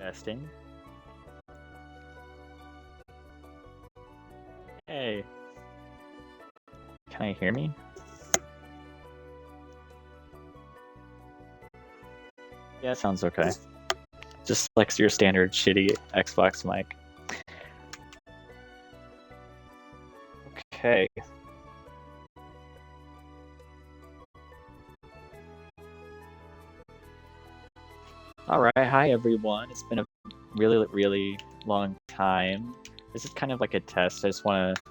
Testing. Hey, can I hear me? Yeah, sounds okay. Just like your standard shitty Xbox mic. Okay. Alright, hi everyone. It's been a really long time. This is kind of like a test. I just want to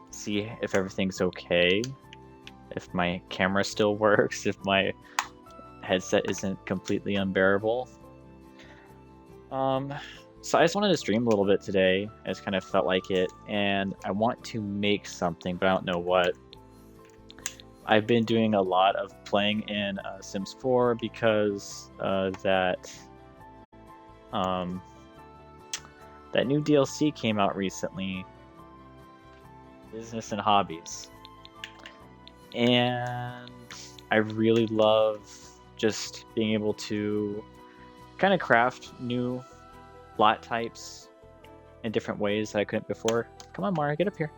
see if everything's okay. If my camera still works, if my headset isn't completely unbearable. So I just wanted to stream a little bit today. I just kind of felt like it, and I want to make something, but I don't know what. I've been doing a lot of playing in Sims 4 because that new DLC came out recently, Business and Hobbies, and I really love just being able to kind of craft new lot types in different ways that I couldn't before. Come on, Mara, get up here.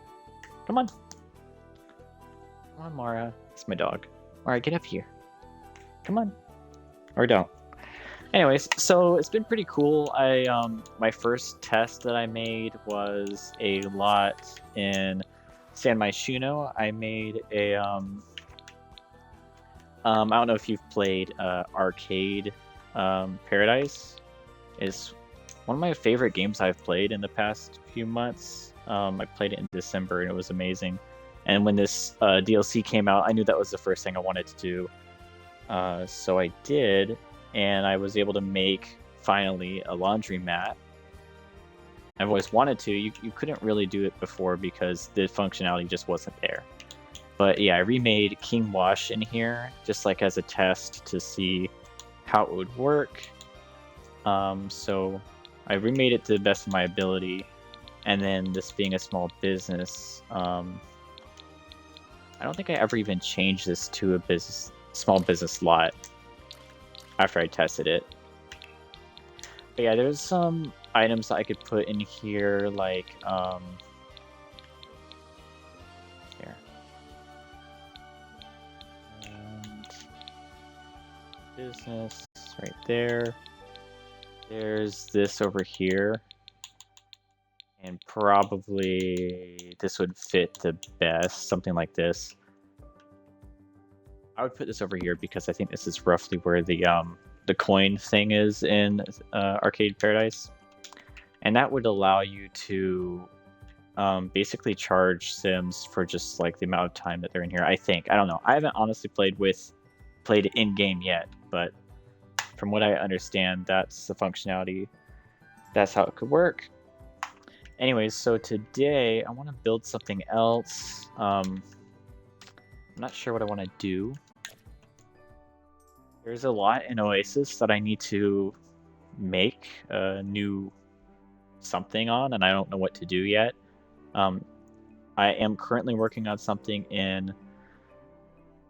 Come on. Come on, Mara. It's my dog. Mara, get up here. Come on. Or don't. Anyways, so it's been pretty cool. My first test that I made was a lot in San Myshuno. I made a I don't know if you've played Arcade Paradise. It's one of my favorite games I've played in the past few months. I played it in December and it was amazing. And when this DLC came out, I knew that was the first thing I wanted to do. So I did, and I was able to make, finally, a laundromat. I've always wanted to. You couldn't really do it before because the functionality just wasn't there. But yeah, I remade King Wash in here, just like as a test to see how it would work. So I remade it to the best of my ability, and then this being a small business, I don't think I ever even changed this to a small business lot after I tested it. But yeah, there's some items that I could put in here, like here. And business right there. There's this over here. And probably this would fit the best, something like this. I would put this over here because I think this is roughly where the coin thing is in Arcade Paradise. And that would allow you to basically charge Sims for just like the amount of time that they're in here, I think. I don't know. I haven't honestly played it in-game yet, but from what I understand, that's the functionality. That's how it could work. Anyways, so today I want to build something else. I'm not sure what I want to do. There's a lot in Oasis that I need to make a new something on, and I don't know what to do yet. I am currently working on something in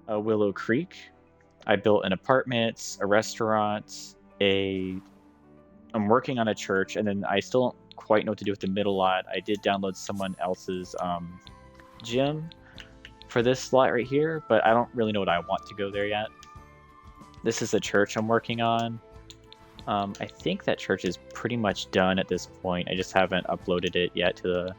Willow Creek. I built an apartment, a restaurant, I'm working on a church, and then I still don't quite know what to do with the middle lot. I did download someone else's gym for this lot right here, but I don't really know what I want to go there yet. This is a church I'm working on. I think that church is pretty much done at this point. I just haven't uploaded it yet to the...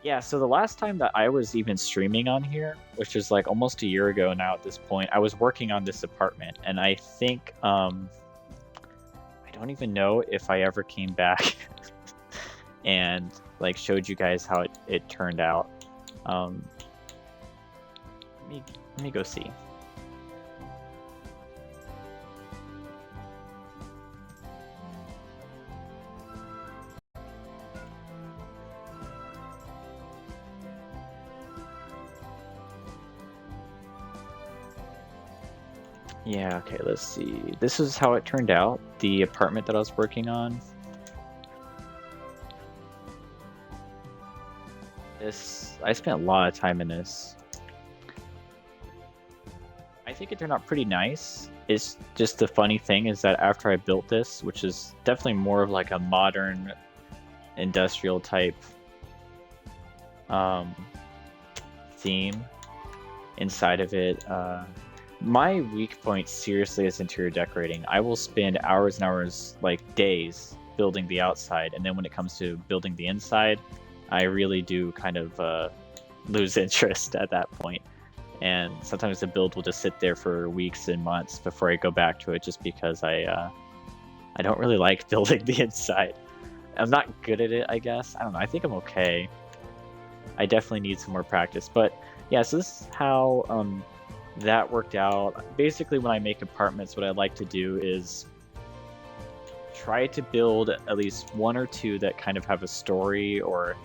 Yeah, so the last time that I was even streaming on here, which was like almost a year ago now at this point, I was working on this apartment, and I think... I don't even know if I ever came back and like showed you guys how it turned out. Let me go see. Yeah, okay, let's see. This is how it turned out, the apartment that I was working on. I spent a lot of time in this. I think it turned out pretty nice. It's just the funny thing is that after I built this, which is definitely more of like a modern industrial type theme inside of it, my weak point seriously is interior decorating. I will spend hours and hours, like days, building the outside, and then when it comes to building the inside, I really do kind of lose interest at that point. And sometimes the build will just sit there for weeks and months before I go back to it, just because I don't really like building the inside. I'm not good at it, I guess. I don't know. I think I'm okay. I definitely need some more practice. But yeah, so this is how that worked out. Basically, when I make apartments, what I like to do is try to build at least one or two that kind of have a story or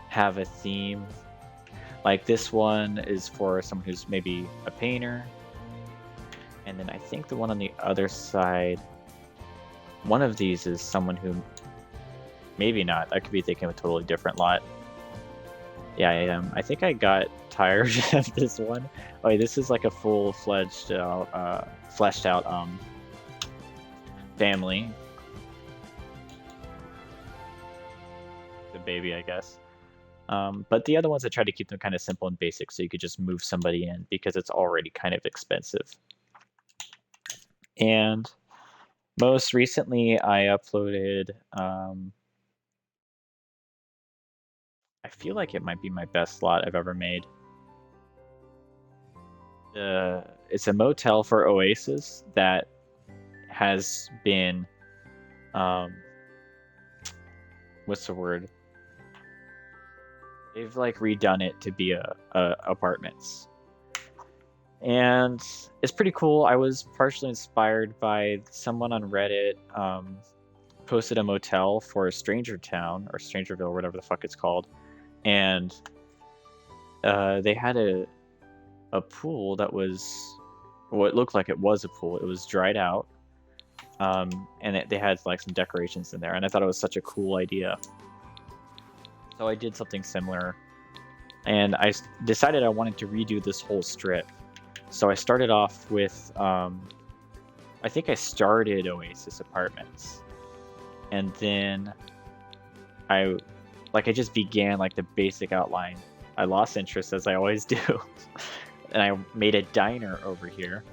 have a theme. Like this one is for someone who's maybe a painter. And then I think the one on the other side, one of these is someone who, maybe not, I could be thinking of a totally different lot. Yeah, I am. I think I got tired of this one. Oh, yeah, this is like a full-fledged, fleshed out family. The baby, I guess. But the other ones, I try to keep them kind of simple and basic so you could just move somebody in because it's already kind of expensive. And most recently, I uploaded, I feel like it might be my best lot I've ever made. It's a motel for Oasis that has been, what's the word? They've like redone it to be a apartments. And it's pretty cool. I was partially inspired by someone on Reddit posted a motel for Stranger Town or Strangerville, whatever the fuck it's called. And they had a pool that was what looked like it was a pool. It was dried out. And they had like some decorations in there. And I thought it was such a cool idea. So I did something similar. And I decided I wanted to redo this whole strip. So I started off with, I think I started Oasis Apartments. And then I just began like the basic outline. I lost interest as I always do. And I made a diner over here.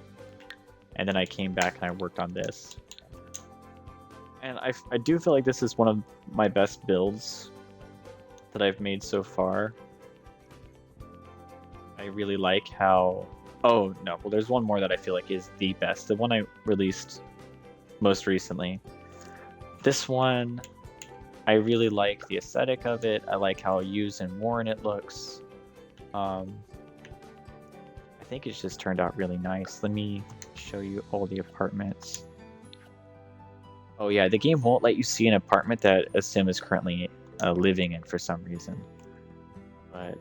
And then I came back and I worked on this. And I do feel like this is one of my best builds that I've made so far. I really like how... Oh, no. Well, there's one more that I feel like is the best. The one I released most recently. This one, I really like the aesthetic of it. I like how used and worn it looks. I think it's just turned out really nice. Let me show you all the apartments. Oh yeah, the game won't let you see an apartment that a sim is currently living in for some reason. But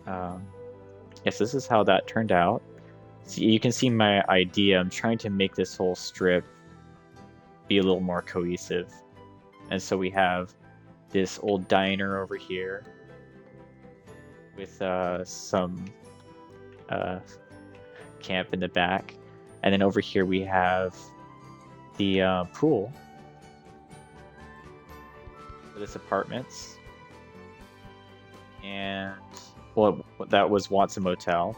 yes, this is how that turned out. So you can see my idea. I'm trying to make this whole strip be a little more cohesive. And so we have this old diner over here with some camp in the back. And then over here we have the pool for this apartments. And, well, that was once a motel.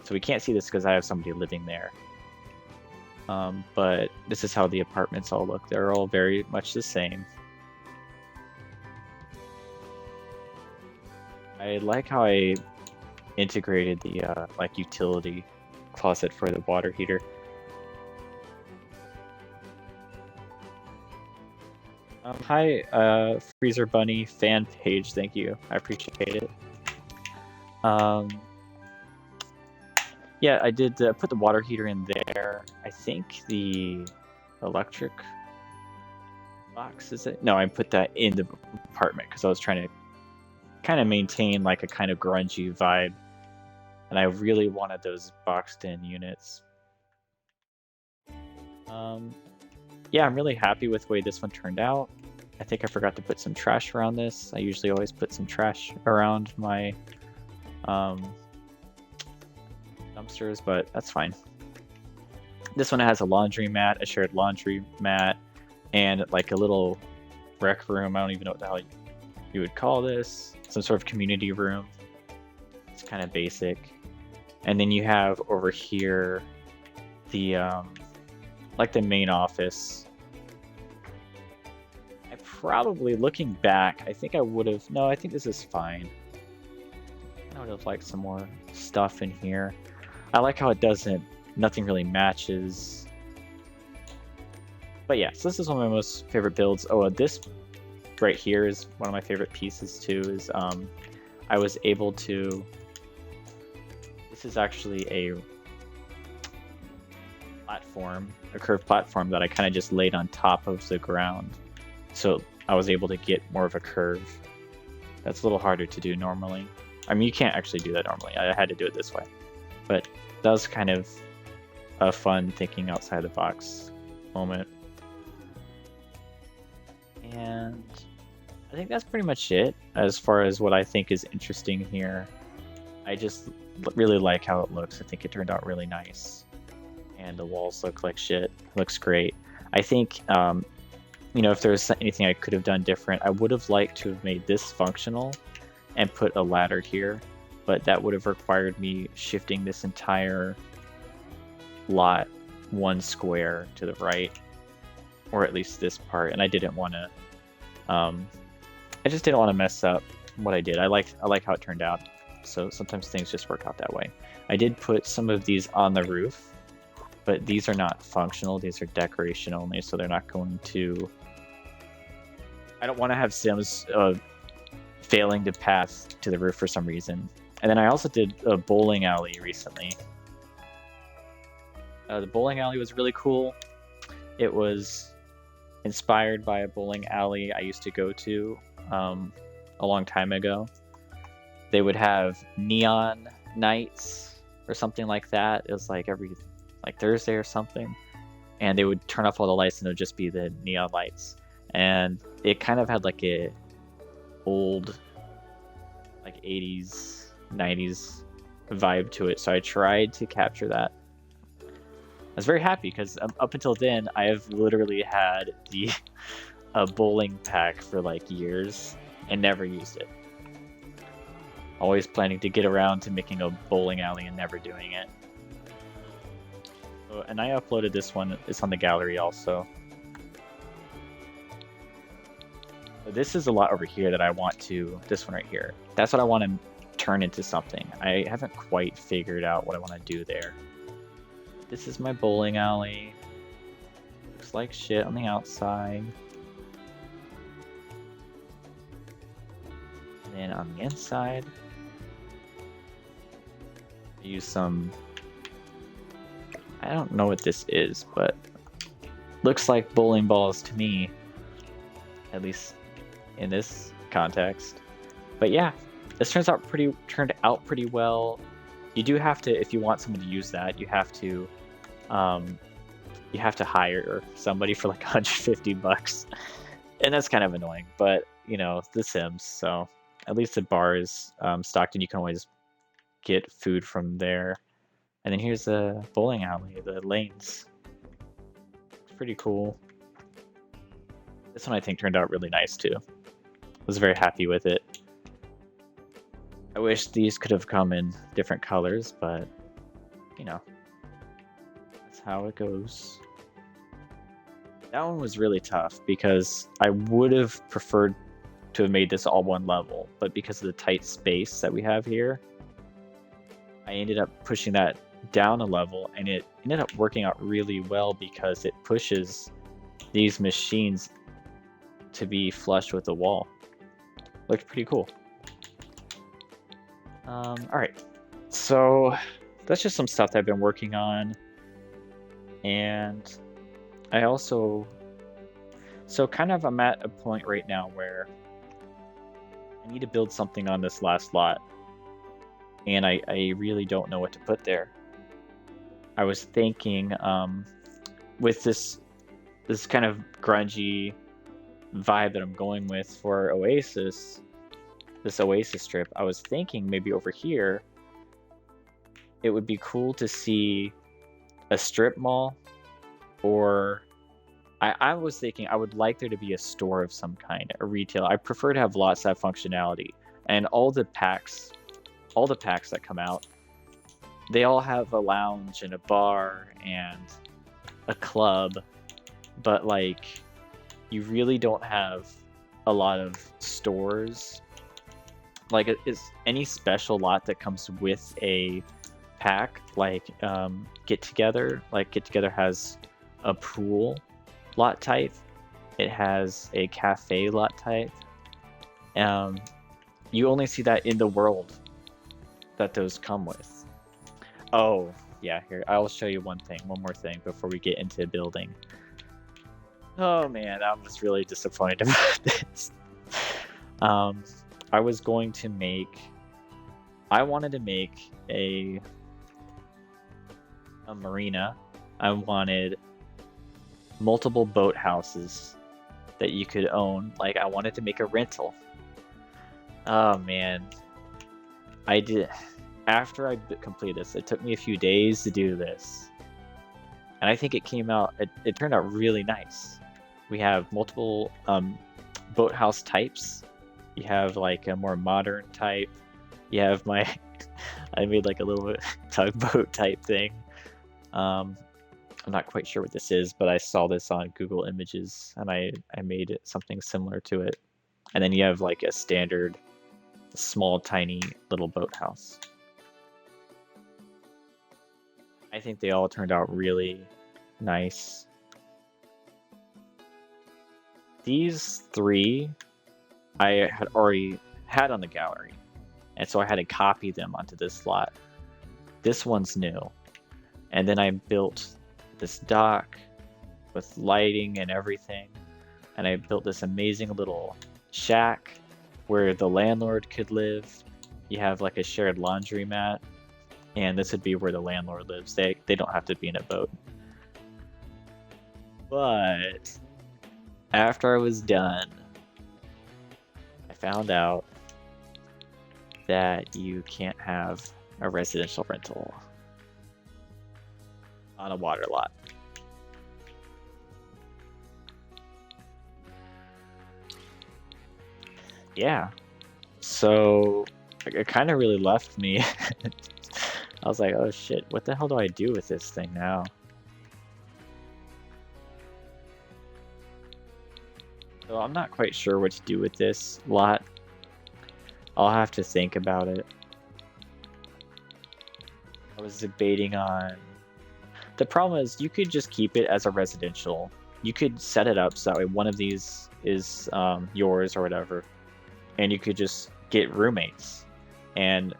So we can't see this because I have somebody living there. But this is how the apartments all look. They're all very much the same. I like how I integrated the like utility closet for the water heater. Hi, Freezer Bunny fan page. Thank you. I appreciate it. Yeah, I did put the water heater in there. I think the electric box, is it? No, I put that in the apartment because I was trying to kind of maintain like a kind of grungy vibe. And I really wanted those boxed in units. Yeah, I'm really happy with the way this one turned out. I think I forgot to put some trash around this. I usually always put some trash around my dumpsters, but that's fine. This one has a laundry mat, a shared laundry mat, and like a little rec room. I don't even know what the hell you would call this. Some sort of community room. It's kind of basic. And then you have over here the like the main office. I probably, looking back, I think I would have, no, I think this is fine. I would have liked some more stuff in here. I like how it doesn't, nothing really matches. But yeah, so this is one of my most favorite builds. Oh, this right here is one of my favorite pieces too, is I was able to, this is actually a platform, a curved platform that I kind of just laid on top of the ground. So I was able to get more of a curve. That's a little harder to do normally. I mean, you can't actually do that normally. I had to do it this way. But that was kind of a fun thinking outside the box moment. And I think that's pretty much it as far as what I think is interesting here. I just really like how it looks. I think it turned out really nice. And the walls look like shit. Looks great. I think, you know, if there was anything I could have done different, I would have liked to have made this functional and put a ladder here, but that would have required me shifting this entire lot 1 square to the right, or at least this part, and I didn't want to, I just didn't want to mess up what I did. I like how it turned out, so sometimes things just work out that way. I did put some of these on the roof, but these are not functional. These are decoration only, so they're not going to... I don't want to have Sims failing to pass to the roof for some reason. And then I also did a bowling alley recently. The bowling alley was really cool. It was inspired by a bowling alley I used to go to a long time ago. They would have neon nights or something like that. It was like every Thursday or something, and they would turn off all the lights and it would just be the neon lights. And it kind of had like a old, like 80s, 90s vibe to it. So I tried to capture that. I was very happy because up until then, I have literally had the bowling pack for like years and never used it. Always planning to get around to making a bowling alley and never doing it. So, and I uploaded this one. It's on the gallery also. This is a lot over here that I want to, this one right here. That's what I want to turn into something. I haven't quite figured out what I want to do there. This is my bowling alley. Looks like shit on the outside. And then on the inside, I use some, I don't know what this is, but looks like bowling balls to me, at least in this context. But yeah, this turned out pretty well. You do have to, if you want someone to use that, you have to hire somebody for like 150 bucks, and that's kind of annoying. But you know, The Sims, so at least the bar is stocked, and you can always get food from there. And then here's the bowling alley, the lanes. It's pretty cool. This one I think turned out really nice too. Was very happy with it. I wish these could have come in different colors, but you know, that's how it goes. That one was really tough because I would have preferred to have made this all one level, but because of the tight space that we have here, I ended up pushing that down a level, and it ended up working out really well because it pushes these machines to be flush with the wall. Looked pretty cool. Alright, so that's just some stuff that I've been working on, and I also, so kind of I'm at a point right now where I need to build something on this last lot, and I really don't know what to put there. I was thinking, with this kind of grungy vibe that I'm going with for Oasis, this Oasis strip, I was thinking maybe over here it would be cool to see a strip mall, or I was thinking I would like there to be a store of some kind, a retail. I prefer to have lots of functionality, and all the packs that come out, they all have a lounge and a bar and a club, but like you really don't have a lot of stores. Like, is any special lot that comes with a pack, like Get Together? Like Get Together has a pool lot type. It has a cafe lot type. You only see that in the world that those come with. Oh, yeah, here, I'll show you one more thing before we get into building. Oh man, I was really disappointed about this. I was going to make... I wanted to make a marina. I wanted multiple boat houses that you could own. Like, I wanted to make a rental. Oh man. I did... After I completed this, it took me a few days to do this. And I think it came out... It turned out really nice. We have multiple boathouse types. You have like a more modern type. You have my... I made like a little bit tugboat type thing. I'm not quite sure what this is, but I saw this on Google Images and I made it something similar to it. And then you have like a standard small tiny little boathouse. I think they all turned out really nice. These three I had already had on the gallery, and so I had to copy them onto this slot. This one's new. And then I built this dock with lighting and everything, and I built this amazing little shack where the landlord could live. You have like a shared laundromat, and this would be where the landlord lives. They don't have to be in a boat. But after I was done, I found out that you can't have a residential rental on a water lot. Yeah. So it kind of really left me. I was like, oh shit, what the hell do I do with this thing now? So I'm not quite sure what to do with this lot. I'll have to think about it. I was debating on... The problem is you could just keep it as a residential. You could set it up so that way one of these is yours or whatever. And you could just get roommates and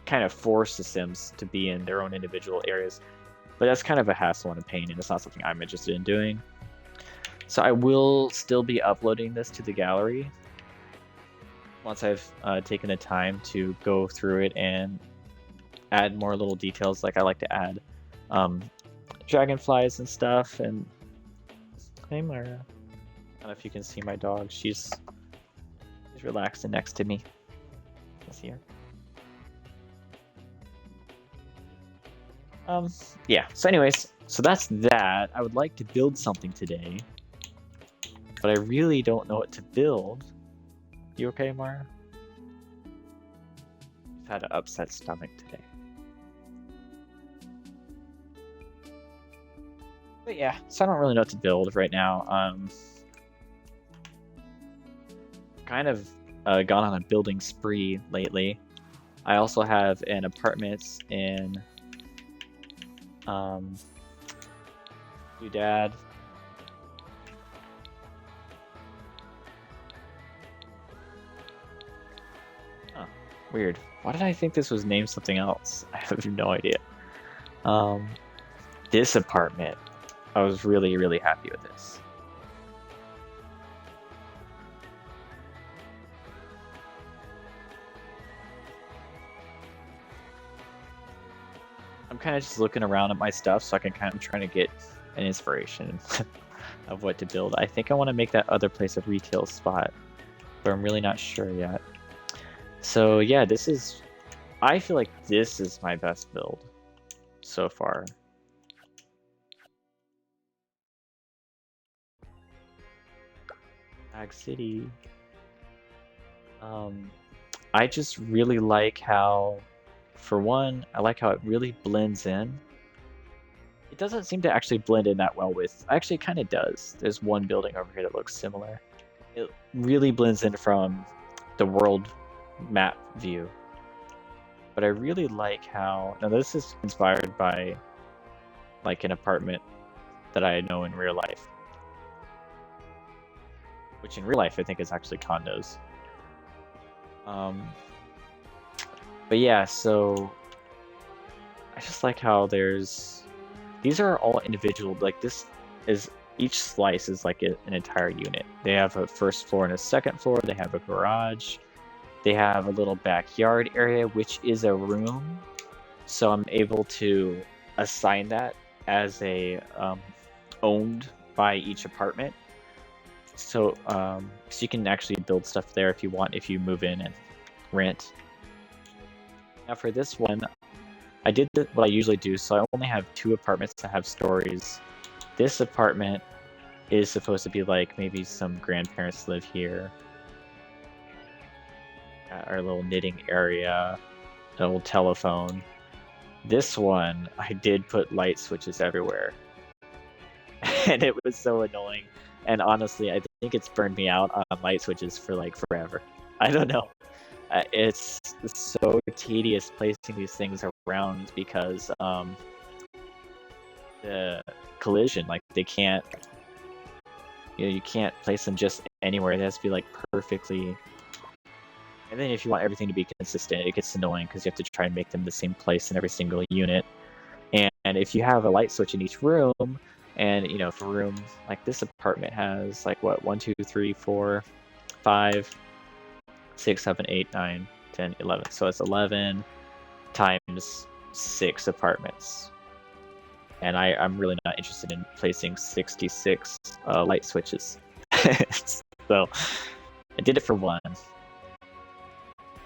kind of force the Sims to be in their own individual areas. But that's kind of a hassle and a pain, and it's not something I'm interested in doing. So I will still be uploading this to the gallery once I've taken the time to go through it and add more little details. Like I like to add dragonflies and stuff. And hey Mara, I don't know if you can see my dog. She's relaxing next to me. Let's see her. Yeah, so anyways, so that's that. I would like to build something today, but I really don't know what to build. You okay, Mara? I've had an upset stomach today. But yeah, so I don't really know what to build right now. Kind of gone on a building spree lately. I also have an apartment in Dad. Huh, weird. Why did I think this was named something else? I have no idea. This apartment, I was really, really happy with this. I'm kind of just looking around at my stuff so I can kind of trying to get an inspiration of what to build. I think I want to make that other place a retail spot, but I'm really not sure yet. So yeah, I feel like this is my best build so far. Bag City. Um, I just really like how, for one, I like how it really blends in. It doesn't seem to actually blend in that well with, actually it kind of does. There's one building over here that looks similar. It really blends in from the world map view. But I really like how, now this is inspired by like an apartment that I know in real life. Which in real life I think is actually condos. But yeah, so I just like how these are all individual, like this is, each slice is like an entire unit. They have a first floor and a second floor, they have a garage, they have a little backyard area, which is a room. So I'm able to assign that as a owned by each apartment. So you can actually build stuff there if you want, if you move in and rent. Now for this one, I did what I usually do, so I only have 2 apartments that have stories. This apartment is supposed to be like maybe some grandparents live here. Our little knitting area, an old telephone. This one, I did put light switches everywhere. And it was so annoying. And honestly, I think it's burned me out on light switches for like forever. I don't know. It's so tedious placing these things around because the collision, like they can't, you can't place them just anywhere. It has to be like perfectly. And then if you want everything to be consistent, it gets annoying because you have to try and make them the same place in every single unit. And if you have a light switch in each room, and if a room like this apartment has like what, 1, 2, 3, 4, 5, 6, 7, 8, 9, 10, 11. So it's 11 times 6 apartments. And I'm really not interested in placing 66 light switches. So I did it for one.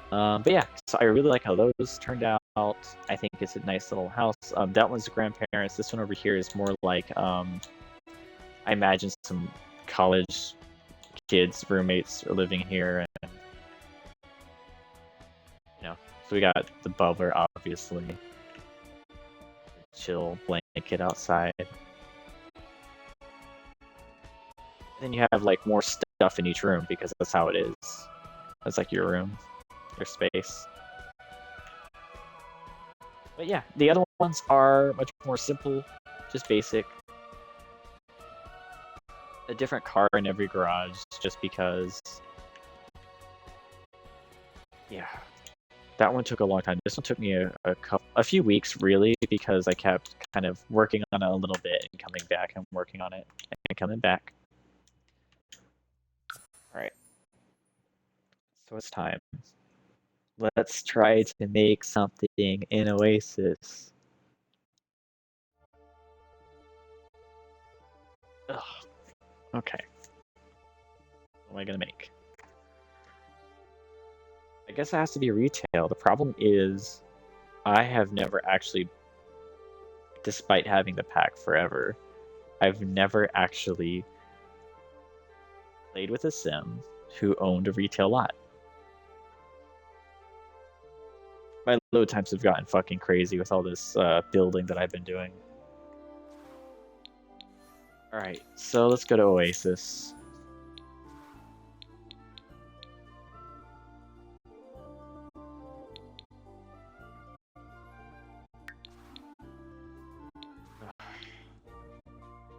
But yeah, so I really like how those turned out. I think it's a nice little house. That one's the grandparents. This one over here is more like, I imagine some college kids, roommates are living here. And, so we got the bubbler, obviously. Chill blanket outside. Then you have like more stuff in each room because that's how it is. That's like your room, your space. But yeah, the other ones are much more simple, just basic. A different car in every garage, just because. Yeah, that one took a long time. This one took me a few weeks, really, because I kept kind of working on it a little bit and coming back and working on it and coming back. All right, so it's time. Let's try to make something in Oasis. Ugh. Okay. What am I gonna make? I guess it has to be retail. The problem is, I have never actually, despite having the pack forever, I've never actually played with a sim who owned a retail lot. My load times have gotten fucking crazy with all this building that I've been doing. Alright, so let's go to Oasis.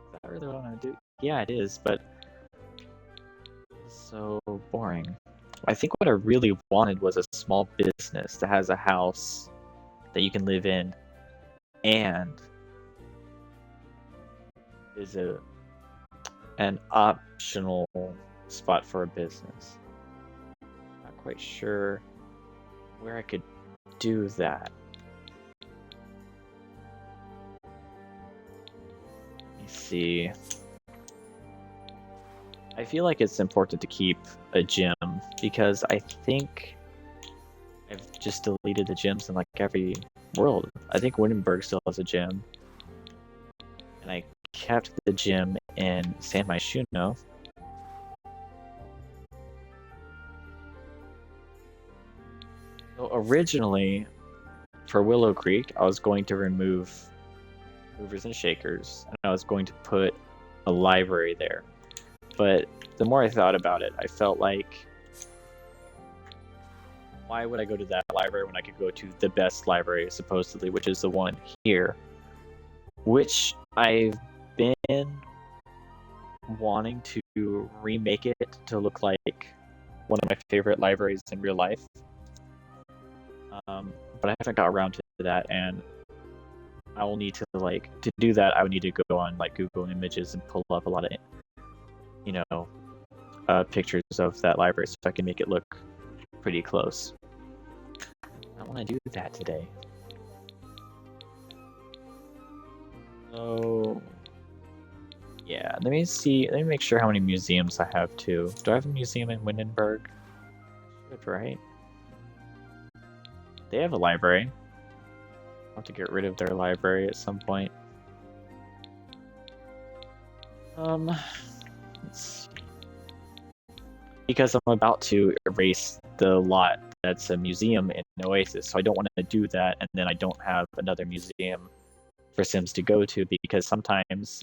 Is that really what I want to do? Yeah, it is, but it's so boring. I think what I really wanted was a small business that has a house that you can live in and is an optional spot for a business. Not quite sure where I could do that. Let me see. I feel like it's important to keep a gym because I think I've just deleted the gyms in like every world. I think Wittenberg still has a gym. And I kept the gym in San Myshuno. So originally, for Willow Creek, I was going to remove movers and shakers, and I was going to put a library there. But the more I thought about it, I felt like, why would I go to that library when I could go to the best library, supposedly, which is the one here, which I've been wanting to remake it to look like one of my favorite libraries in real life. But I haven't got around to that, and I will need to to do that. I would need to go on Google Images and pull up a lot of pictures of that library so I can make it look pretty close. I want to do that today. So yeah, let me make sure how many museums I have too. Do I have a museum in Windenburg? Should, right? They have a library. I'll have to get rid of their library at some point. Let's see. Because I'm about to erase the lot that's a museum in Oasis, so I don't want to do that, and then I don't have another museum for Sims to go to, because sometimes,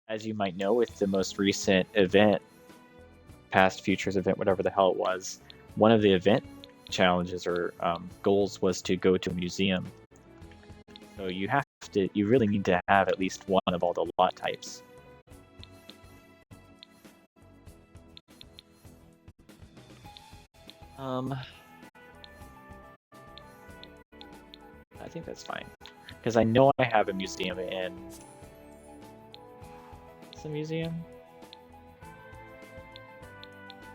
as you might know, with the most recent event, past futures event, whatever the hell it was, one of the event challenges or goals was to go to a museum. So you really need to have at least one of all the lot types. I think that's fine, because I know I have a museum in. It's a museum.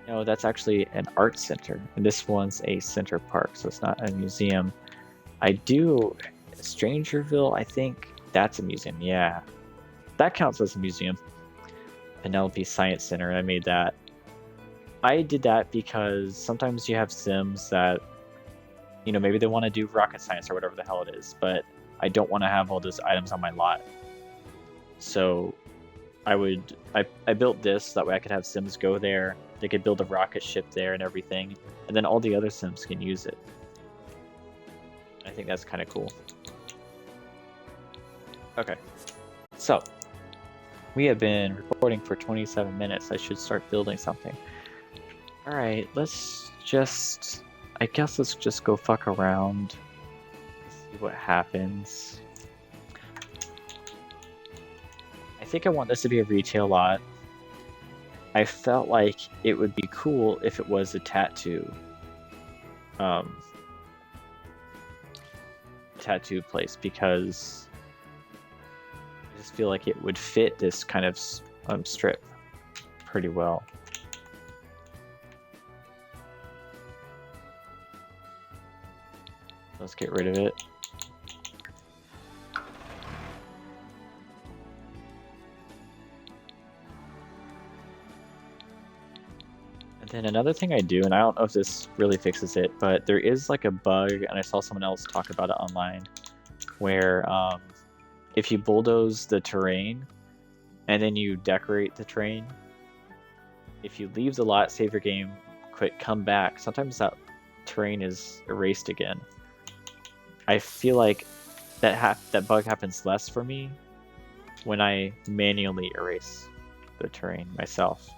No, that's actually an art center, and this one's a center park, so it's not a museum. I do Strangerville. I think that's a museum. Yeah, that counts as a museum. Penelope Science Center. I made that. I did that because sometimes you have Sims that, maybe they want to do rocket science or whatever the hell it is, but I don't want to have all those items on my lot. So I built this so that way I could have Sims go there. They could build a rocket ship there and everything, and then all the other Sims can use it. I think that's kind of cool. Okay, so we have been recording for 27 minutes. I should start building something. Alright, let's just go fuck around, see what happens. I think I want this to be a retail lot. I felt like it would be cool if it was a tattoo place, because I just feel like it would fit this kind of strip pretty well. Let's get rid of it. And then another thing I do, and I don't know if this really fixes it, but there is a bug, and I saw someone else talk about it online, where if you bulldoze the terrain and then you decorate the terrain, if you leave the lot, save your game, quit, come back, sometimes that terrain is erased again. I feel like that bug happens less for me when I manually erase the terrain myself.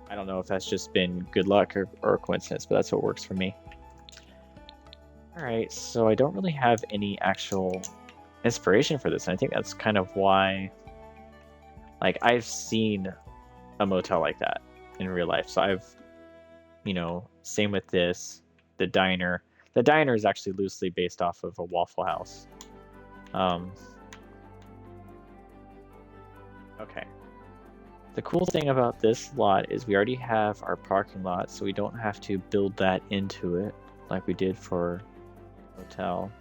I don't know if that's just been good luck or coincidence, but that's what works for me. Alright, so I don't really have any actual inspiration for this, and I think that's kind of why, I've seen a motel like that in real life, so I've, same with this. The diner is actually loosely based off of a Waffle House. Okay. The cool thing about this lot is we already have our parking lot, so we don't have to build that into it like we did for hotel.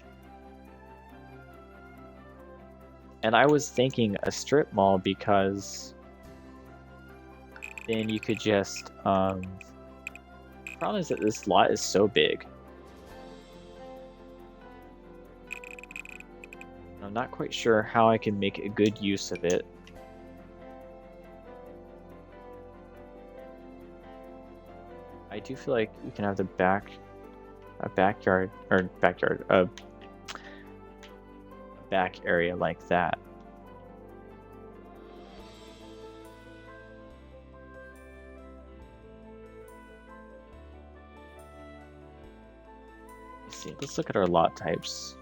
And I was thinking a strip mall, because then you could just the problem is that this lot is so big. I'm not quite sure how I can make a good use of it. I do feel like we can have a backyard or backyard, a back area like that. Let's see. Let's look at our lot types.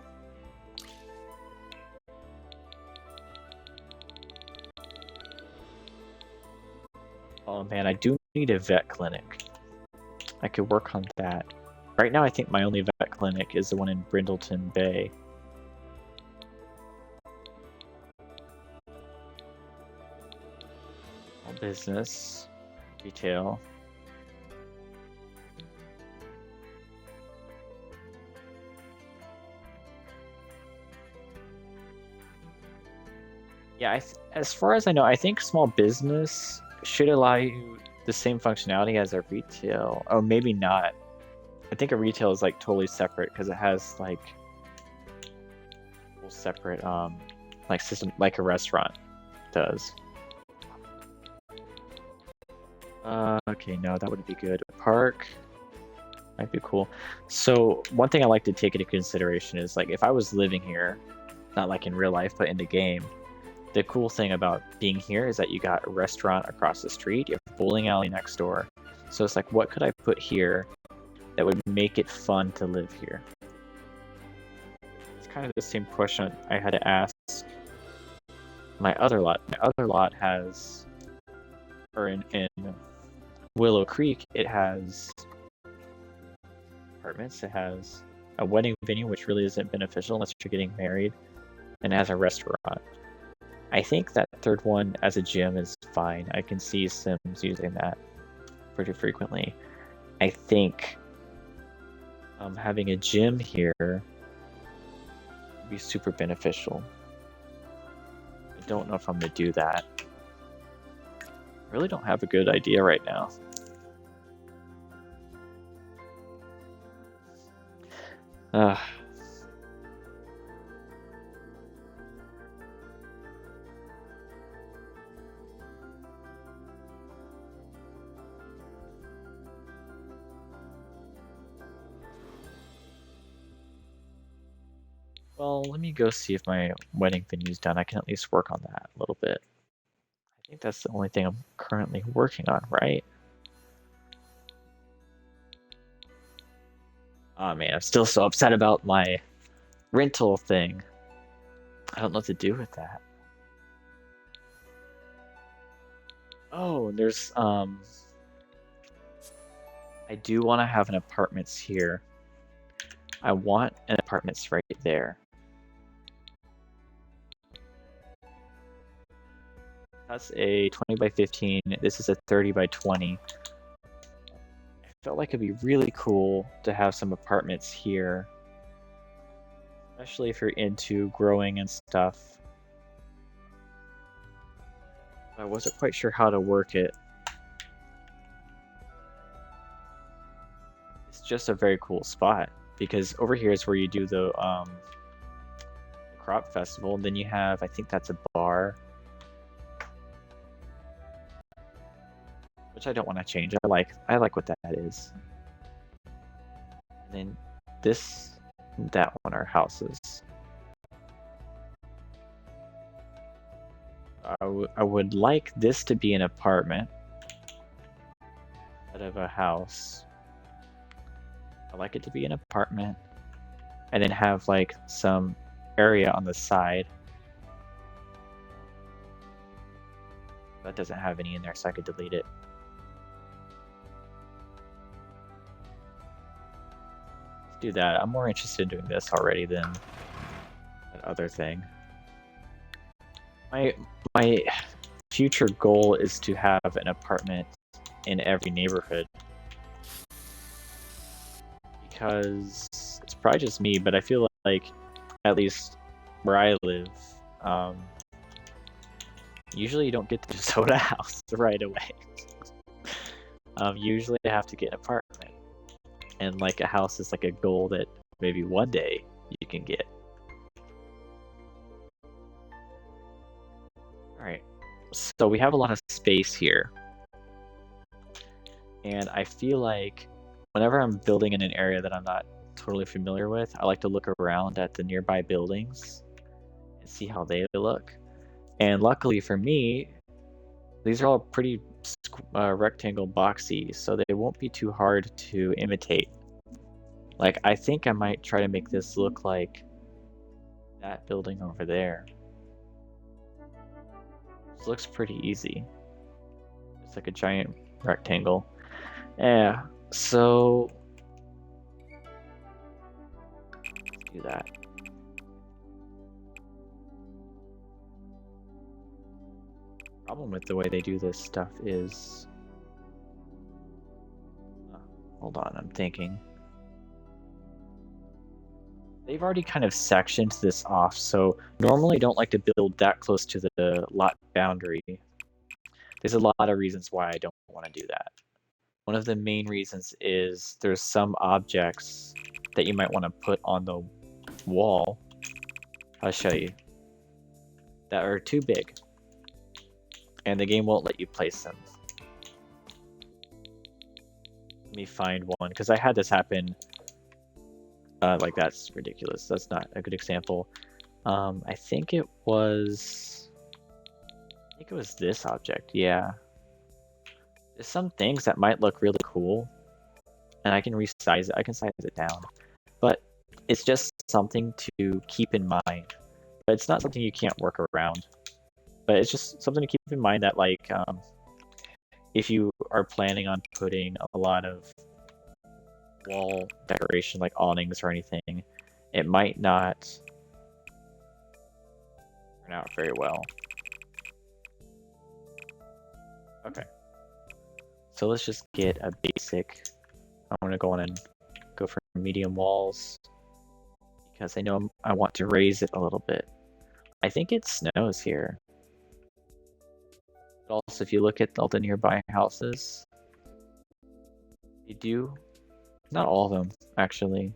Oh man, I do need a vet clinic. I could work on that. Right now, I think my only vet clinic is the one in Brindleton Bay. All business, retail. Yeah, as far as I know, I think small business should allow you the same functionality as a retail. Oh, maybe not. I think a retail is like totally separate because it has like whole separate like system like a restaurant does. Okay, no, that would be good. Park might be cool. So one thing I like to take into consideration is like if I was living here, not like in real life, but in the game, the cool thing about being here is that you got a restaurant across the street, you have a bowling alley next door. So it's like, what could I put here that would make it fun to live here? It's kind of the same question I had to ask my other lot. My other lot has, or in Willow Creek, it has apartments, it has a wedding venue, which really isn't beneficial unless you're getting married, and it has a restaurant. I think that third one as a gym is fine. I can see Sims using that pretty frequently. I think having a gym here would be super beneficial. I don't know if I'm going to do that. I really don't have a good idea right now. Well, let me go see if my wedding venue's done. I can at least work on that a little bit. I think that's the only thing I'm currently working on, right? Oh man, I'm still so upset about my rental thing. I don't know what to do with that. Oh, there's I do want to have an apartments here. I want an apartments right there. That's a 20 by 15. This is a 30 by 20. I felt like it'd be really cool to have some apartments here. Especially if you're into growing and stuff. I wasn't quite sure how to work it. It's just a very cool spot because over here is where you do the crop festival, and then you have, I think that's a bar, which I don't want to change. I like what that is. And then this, that one are houses. I would like this to be an apartment instead of a house. I like it to be an apartment and then have like some area on the side. That doesn't have any in there, so I could delete it. Let's do that. I'm more interested in doing this already than that other thing. My future goal is to have an apartment in every neighborhood. Because it's probably just me, but I feel like, at least where I live, usually you don't get to just own a house right away. Usually I have to get an apartment. And like a house is like a goal that maybe one day you can get. Alright, so we have a lot of space here. And I feel like whenever I'm building in an area that I'm not totally familiar with, I like to look around at the nearby buildings and see how they look. And luckily for me, these are all pretty rectangle boxy, so they won't be too hard to imitate. Like, I think I might try to make this look like that building over there. This looks pretty easy. It's like a giant rectangle. Yeah, so do that. Problem with the way they do this stuff is... hold on, I'm thinking. They've already kind of sectioned this off, so normally I don't like to build that close to the lot boundary. There's a lot of reasons why I don't want to do that. One of the main reasons is there's some objects that you might want to put on the wall. I'll show you. That are too big. And the game won't let you place them. Let me find one, because I had this happen. Like, that's ridiculous. That's not a good example. I think it was this object, yeah. There's some things that might look really cool, and I can resize it, I can size it down. But it's just something to keep in mind. But it's not something you can't work around. But it's just something to keep in mind that, like, if you are planning on putting a lot of wall decoration, like awnings or anything, it might not turn out very well. Okay. So let's just get a basic. I want to go on and go for medium walls because I know I want to raise it a little bit. I think it snows here. But also, if you look at all the nearby houses, they do. Not all of them, actually.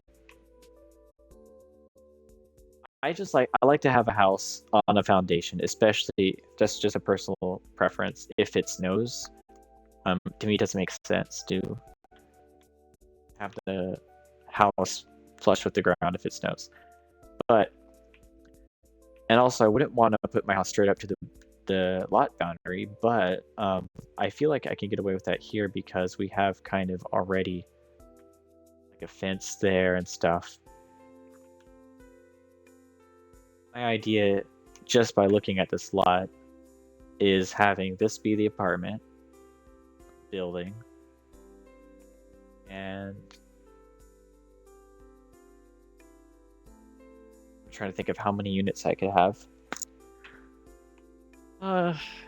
I like to have a house on a foundation, especially that's just a personal preference. If it snows, to me, it doesn't make sense to have the house flush with the ground if it snows. And also, I wouldn't want to put my house straight up to the lot boundary, but I feel like I can get away with that here because we have kind of already like a fence there and stuff. My idea, just by looking at this lot, is having this be the apartment building, and I'm trying to think of how many units I could have.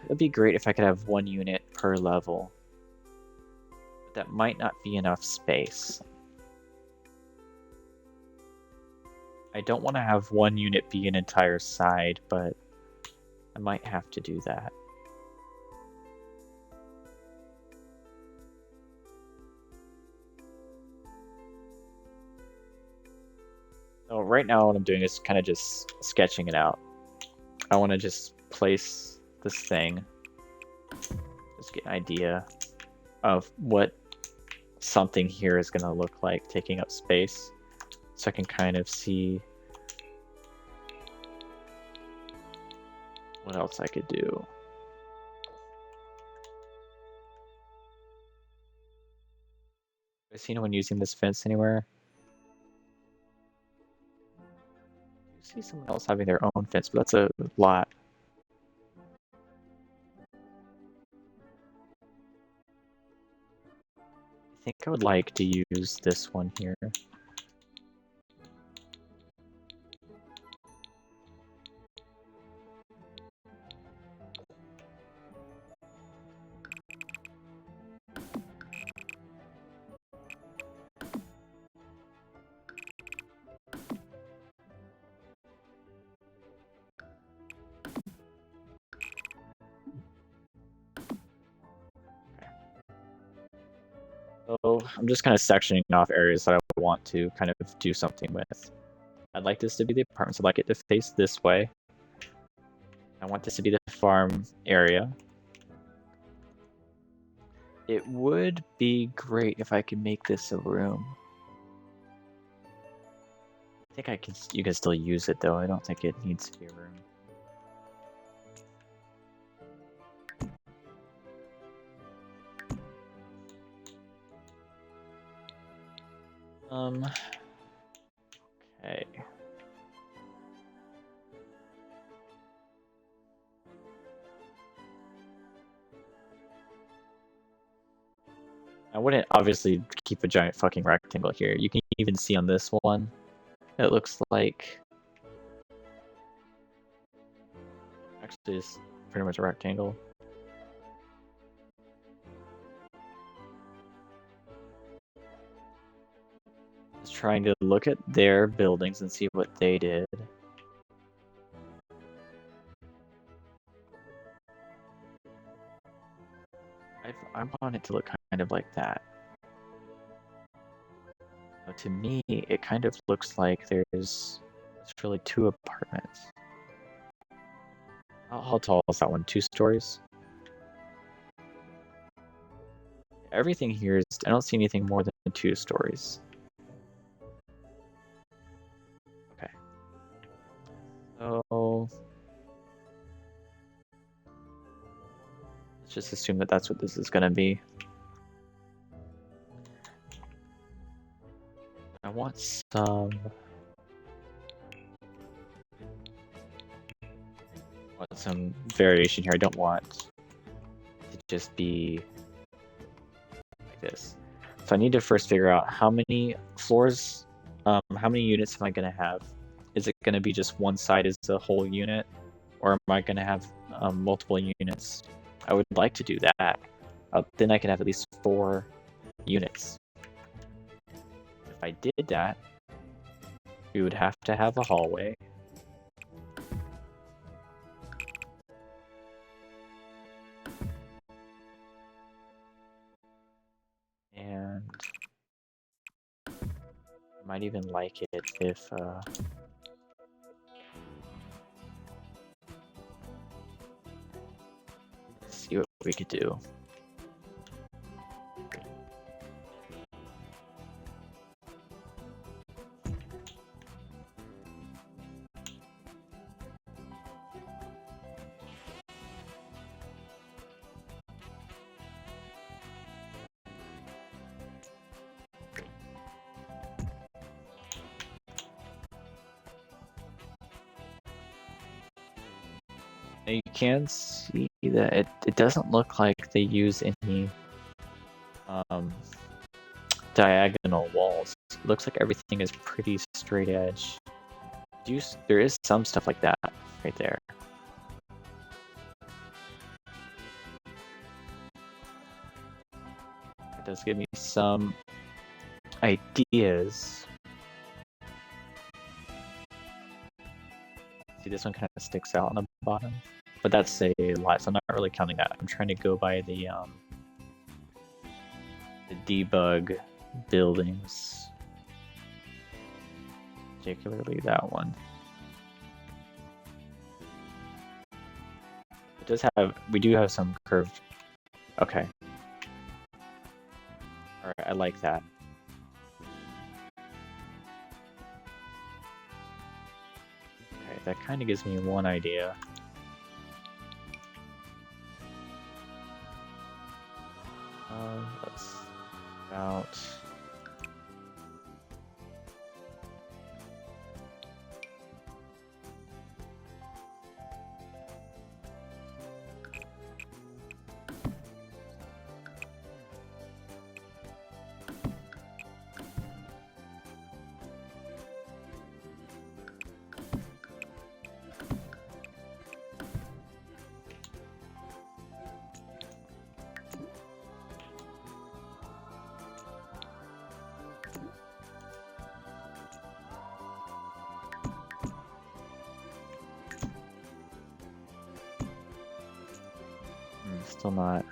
It'd be great if I could have 1 unit per level, but that might not be enough space. I don't want to have 1 unit be an entire side, but I might have to do that. So right now what I'm doing is kind of just sketching it out. I want to just place this thing, just get an idea of what something here is going to look like taking up space, so I can kind of see what else I could do. Have I seen anyone using this fence anywhere? I see someone else having their own fence, but that's a lot. I think I would like to use this one here. So I'm just kind of sectioning off areas that I want to kind of do something with. I'd like this to be the apartments. I'd like it to face this way. I want this to be the farm area. It would be great if I could make this a room. I think I can. You can still use it though. I don't think it needs to be a room. Okay. I wouldn't obviously keep a giant fucking rectangle here. You can even see on this one, it looks like actually it's pretty much a rectangle. Just trying to look at their buildings and see what they did. I want it to look kind of like that. To me, it kind of looks like there's really 2 apartments. How tall is that one? 2 stories? Everything here is, I don't see anything more than 2 stories. Okay. So let's just assume that that's what this is going to be. I want some variation here. I don't want to just be like this. So I need to first figure out how many floors, how many units am I going to have? Is it going to be just one side as a whole unit, or am I going to have multiple units? I would like to do that. Then I can have at least 4 units. If I did that, we would have to have a hallway. And I might even like it if let's see what we could do. You can see that it doesn't look like they use any diagonal walls. It looks like everything is pretty straight edge. There is some stuff like that right there. It does give me some ideas. See, this one kind of sticks out on the bottom, but that's a lot, so I'm not really counting that. I'm trying to go by the debug buildings, particularly that one. It does have, we do have some curved. Okay. All right, I like that. Okay, that kind of gives me one idea. Let's about. Still not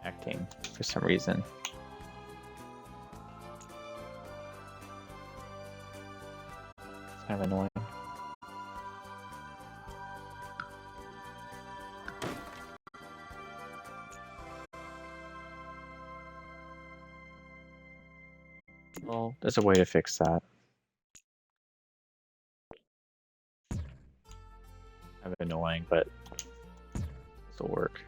acting for some reason. It's kind of annoying. Well, there's a way to fix that. Kind of annoying, but this will work.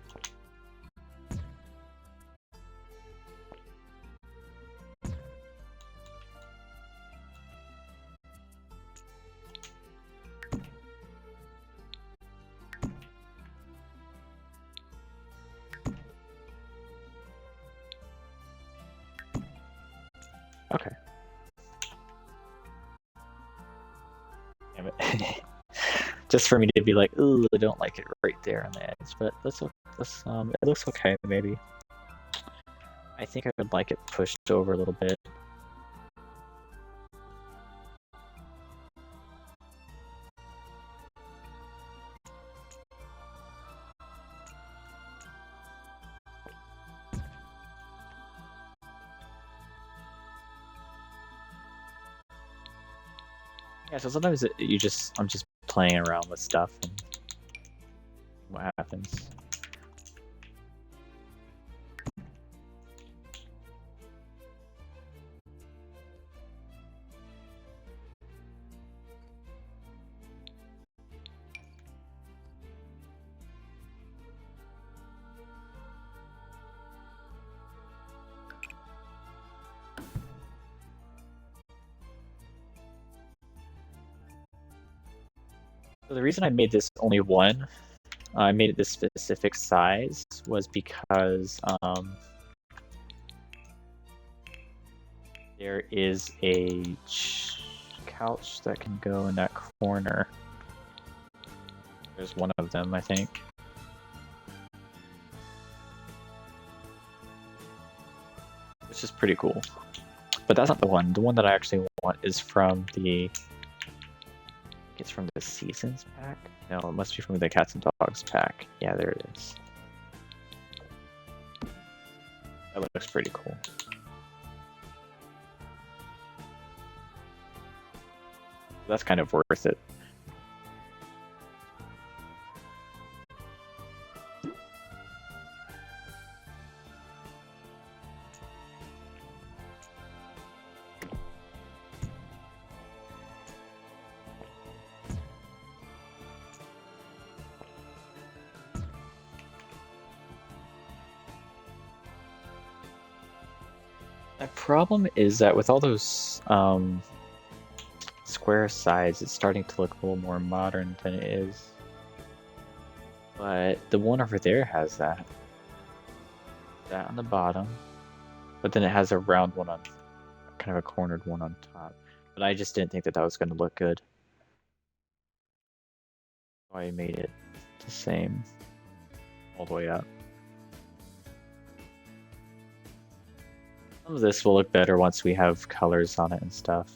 Okay. Damn it. Just for me to be like, ooh, I don't like it right there on the edge, but that's it looks okay maybe. I think I would like it pushed over a little bit. Yeah, so sometimes I'm just playing around with stuff and what happens. So the reason I made this only one, I made it this specific size, was because there is a couch that can go in that corner. There's one of them, I think. Which is pretty cool. But that's not the one. The one that I actually want is from the... It's from the Seasons pack? No, it must be from the Cats and Dogs pack. Yeah, there it is. That looks pretty cool. That's kind of worth it. The problem is that with all those square sides, it's starting to look a little more modern than it is. But the one over there has that. That on the bottom. But then it has a round one on, kind of a cornered one on top. But I just didn't think that that was going to look good. So I made it the same all the way up. Some of this will look better once we have colors on it and stuff.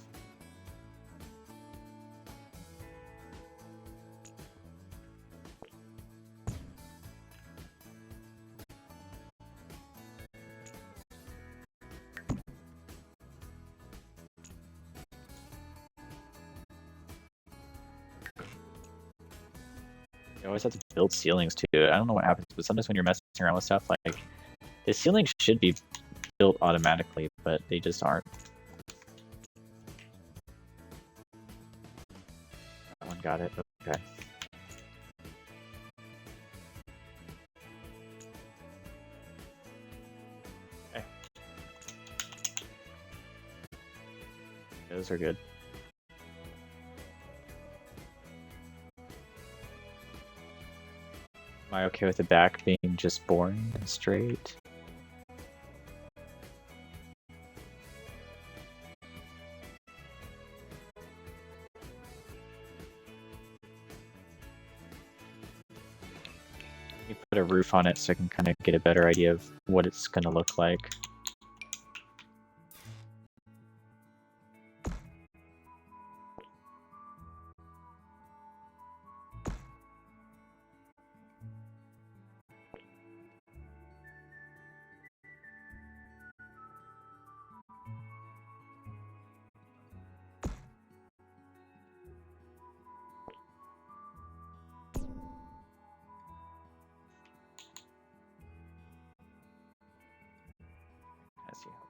You always have to build ceilings too. I don't know what happens, but sometimes when you're messing around with stuff, like the ceilings should be built automatically, but they just aren't. That one got it. Okay. Okay. Those are good. Am I okay with the back being just boring and straight? Let me put a roof on it so I can kind of get a better idea of what it's going to look like.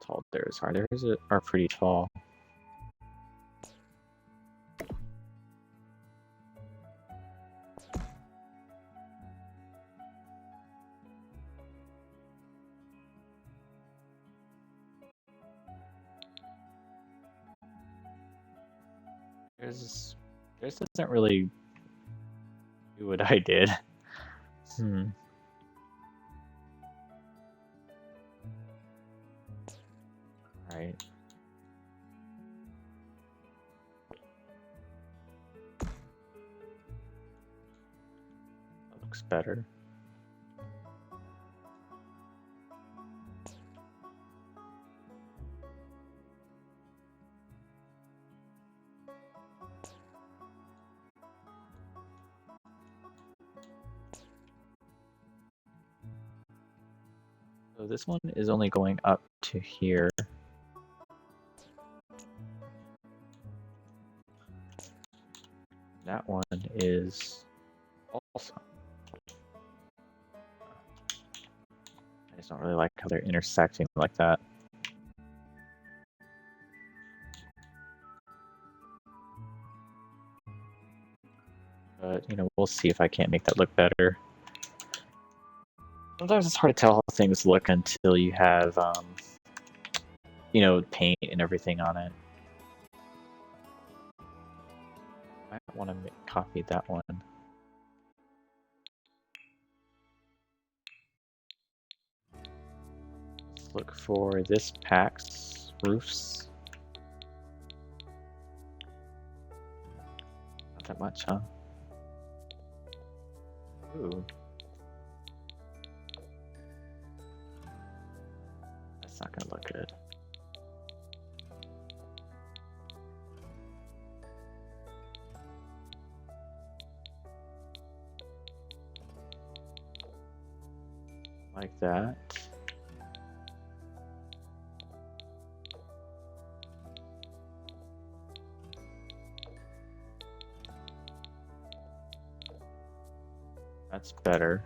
tall theirs are. Theirs are pretty tall. Theirs doesn't really do what I did. Alright. That looks better. So this one is only going up to here. That one is also. I just don't really like how they're intersecting like that. But, you know, we'll see if I can't make that look better. Sometimes it's hard to tell how things look until you have, you know, paint and everything on it. I might want to copy that one. Let's look for this pack's roofs. Not that much, huh? Ooh. That's not gonna look good. Like that. That's better.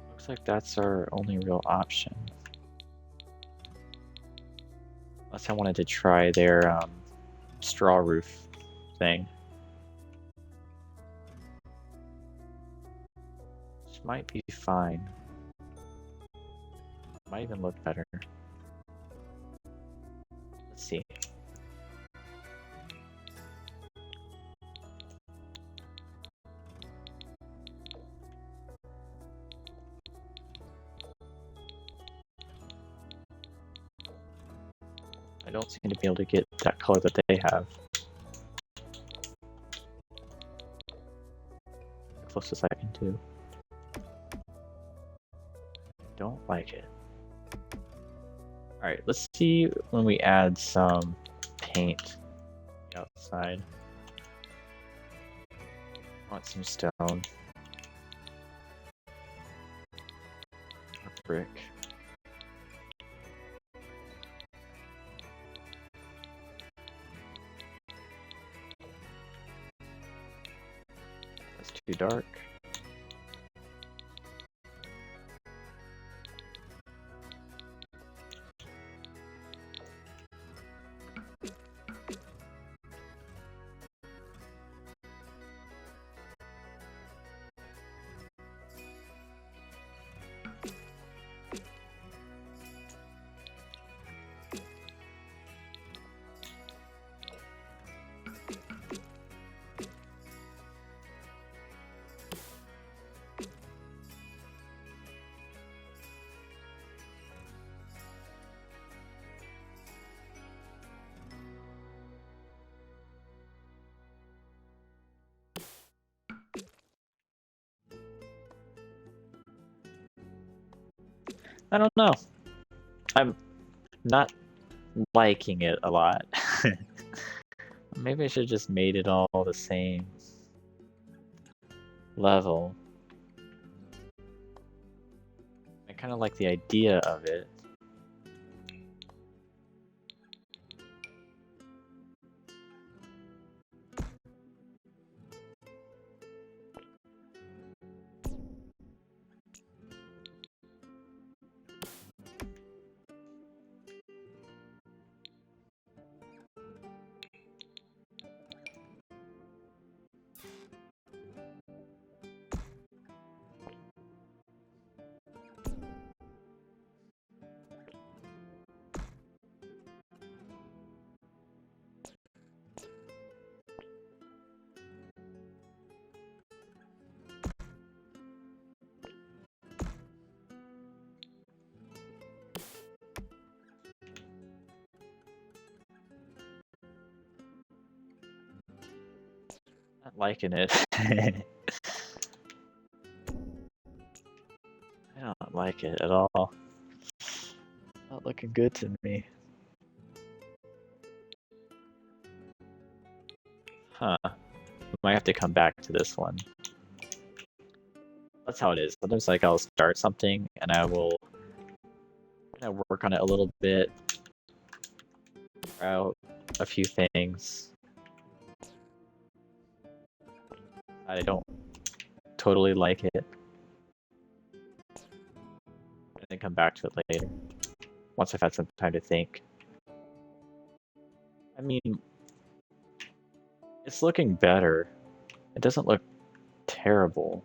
Looks like that's our only real option. Unless I wanted to try their straw roof thing. Which might be fine. Might even look better. Let's see. I don't seem to be able to get that color that they have. The closest I can do. Don't like it. Alright, let's see when we add some paint outside. I want some stone. Or brick. That's too dark. I don't know. I'm not liking it a lot. Maybe I should have just made it all the same. level. I kind of like the idea of it. Not liking it. I don't like it at all. Not looking good to me. Huh. Might have to come back to this one. That's how it is. Sometimes like I'll start something and I will kind of work on it a little bit, try out a few things. I don't totally like it. And then come back to it later. Once I've had some time to think. I mean, it's looking better. It doesn't look terrible.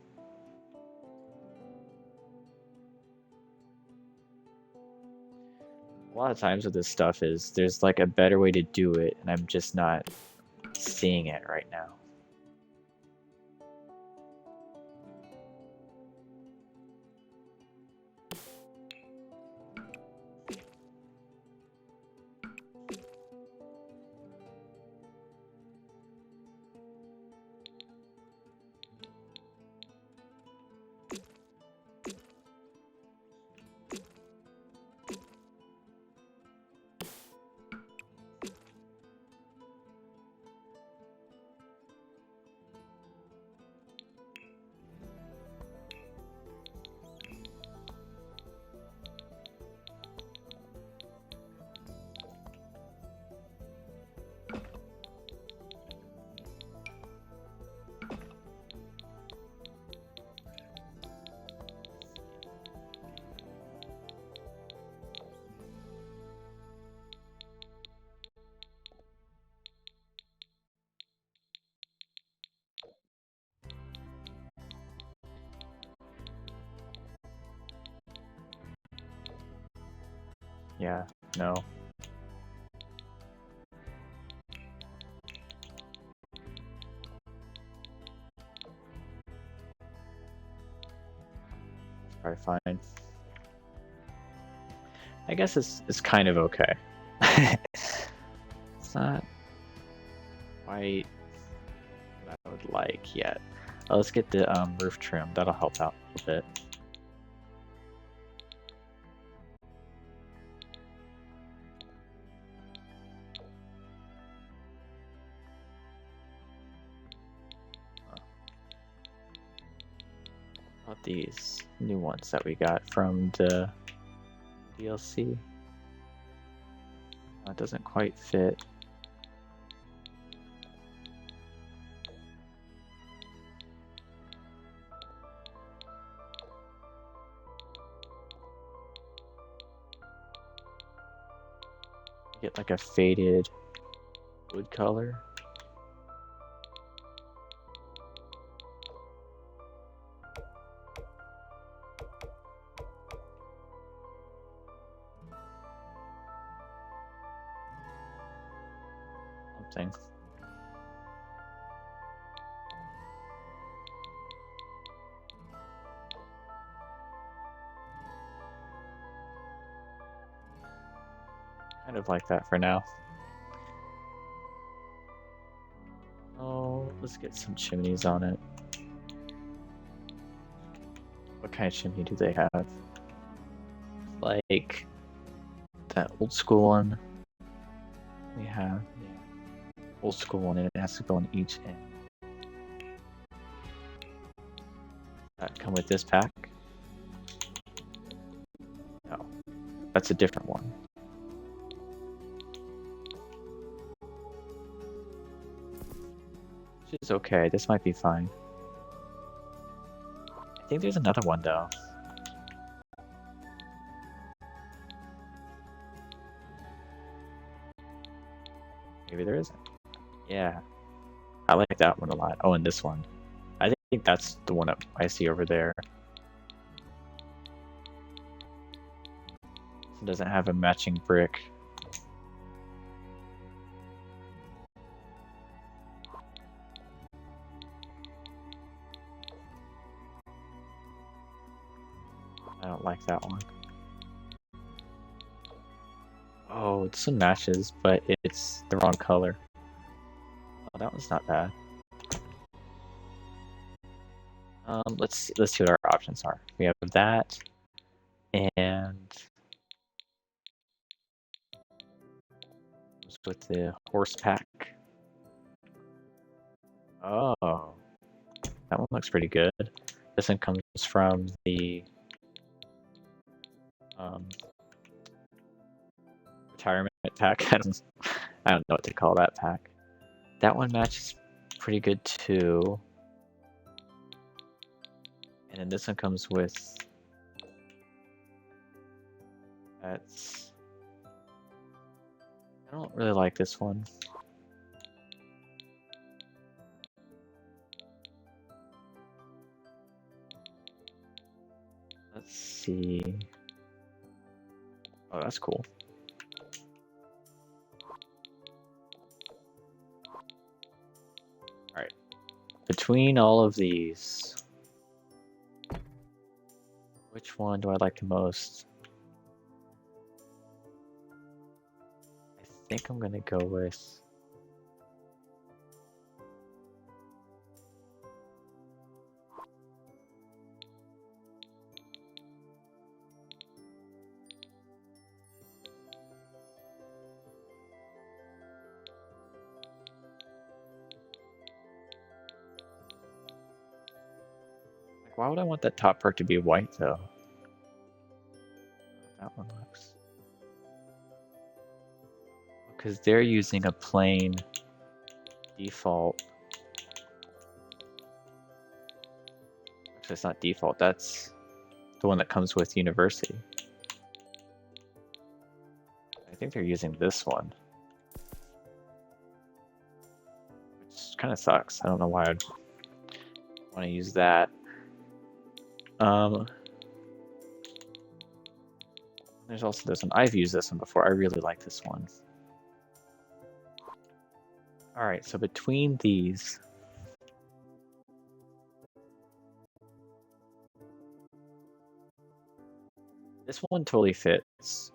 A lot of times with this stuff is there's like a better way to do it, and I'm just not seeing it right now. Yeah, no. It's probably fine. I guess it's kind of okay. It's not quite what I would like yet. Let's get the roof trim. That'll help out a little bit. About these new ones that we got from the DLC. It doesn't quite fit. Get like a faded wood color. Something. Kind of like that for now. Oh, let's get some chimneys on it. What kind of chimney do they have? Like that old school one we have. Yeah. Old school one, and it has to go on each end. That come with this pack? No, that's a different one. Which is okay, this might be fine. I think there's another one though. Maybe there isn't. Yeah, I like that one a lot. Oh, and this one. I think that's the one that I see over there. It doesn't have a matching brick. I don't like that one. Oh, this one matches, but it's the wrong color. Oh, that one's not bad. Let's see what our options are. We have that, and with the horse pack. Oh, that one looks pretty good. This one comes from the retirement pack. I don't know what to call that pack. That one matches pretty good too. And then this one comes with that's I don't really like this one. Let's see. Oh, that's cool. Alright. Between all of these, which one do I like the most? I think I'm gonna go with why would I want that top part to be white though? That one looks. Because they're using a plain default. Actually, it's not default, that's the one that comes with University. I think they're using this one. Which kind of sucks. I don't know why I'd want to use that. There's also this one. I've used this one before. I really like this one. Alright, so between these, this one totally fits.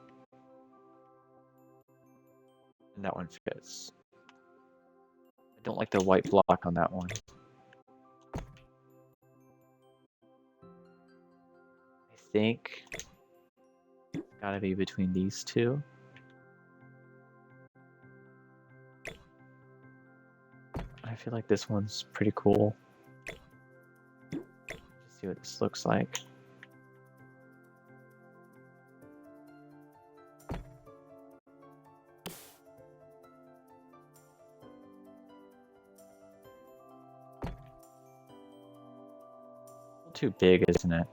And that one fits. I don't like the white block on that one. I think it's gotta be between these two. I feel like this one's pretty cool. Let's see what this looks like. Too big, isn't it?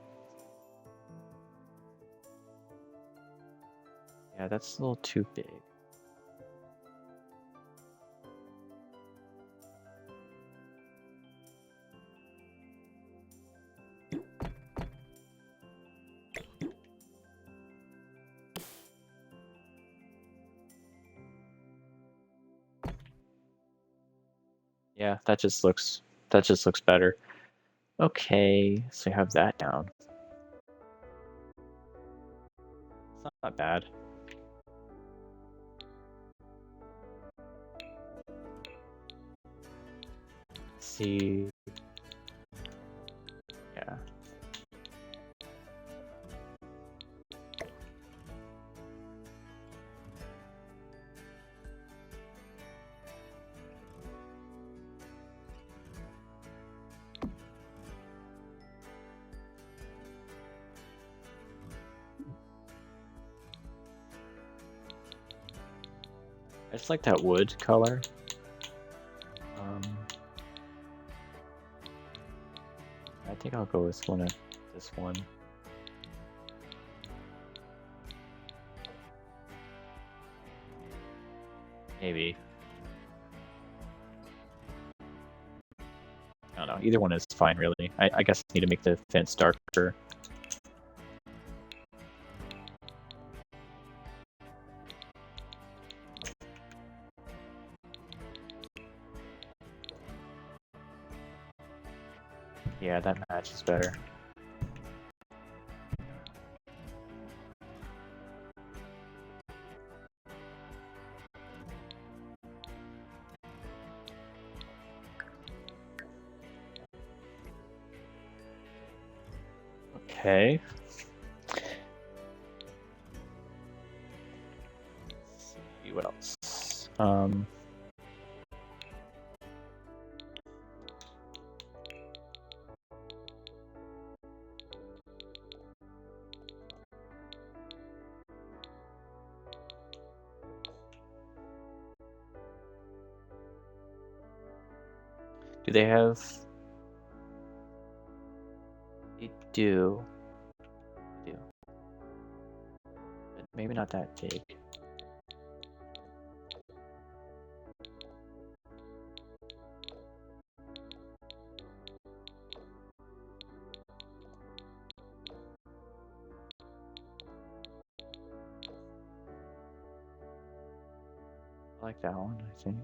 Yeah, that's a little too big. Yeah, that just looks better. Okay, so you have that down. It's not bad. Let's see. Yeah. It's like that wood color. I think I'll go with this one. Maybe. I don't know. Either one is fine, really. I guess I need to make the fence darker. Yeah, that matches better. Okay. Let's see what else. Do they have? They do. But maybe not that big. I like that one, I think.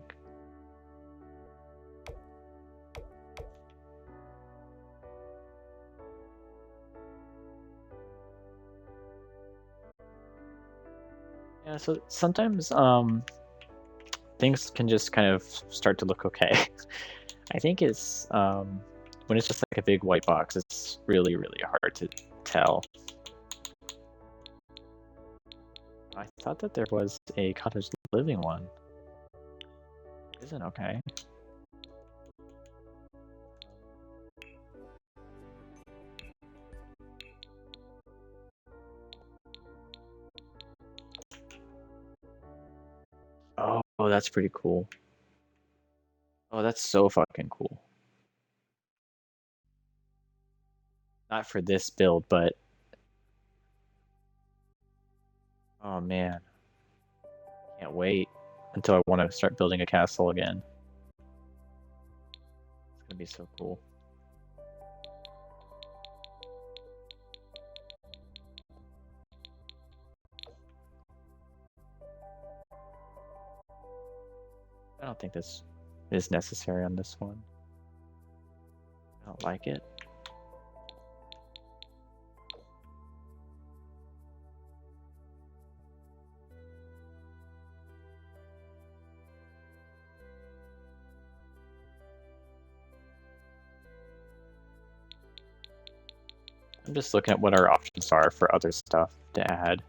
Yeah, so sometimes things can just kind of start to look okay. I think it's when it's just like a big white box, it's really, really hard to tell. I thought that there was a cottage living one. Isn't okay. Oh, that's pretty cool. Oh, that's so fucking cool. Not for this build, but oh man, can't wait until I want to start building a castle again. It's gonna be so cool. I don't think this is necessary on this one. I don't like it. I'm just looking at what our options are for other stuff to add.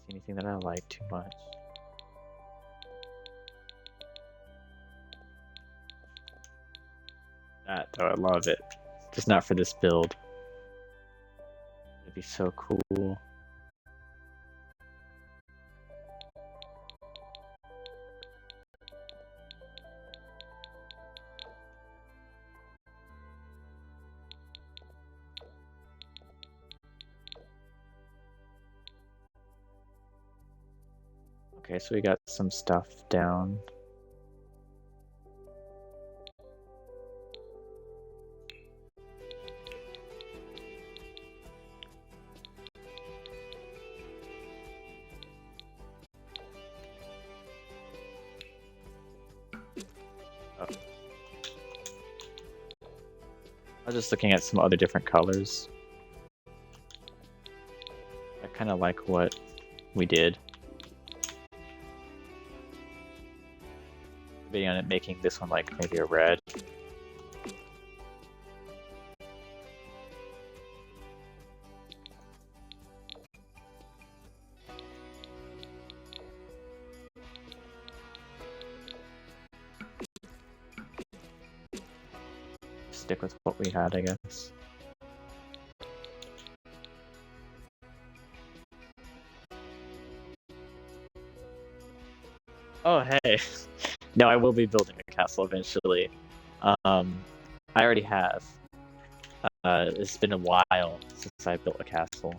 See anything that I like too much. That though, I love it. Just not for this build. It'd be so cool. Okay, so we got some stuff down. Oh. I was just looking at some other different colors. I kind of like what we did. Debating on it making this one like maybe a red. stick with what we had, I guess. Oh, hey. No, I will be building a castle eventually. I already have. It's been a while since I built a castle.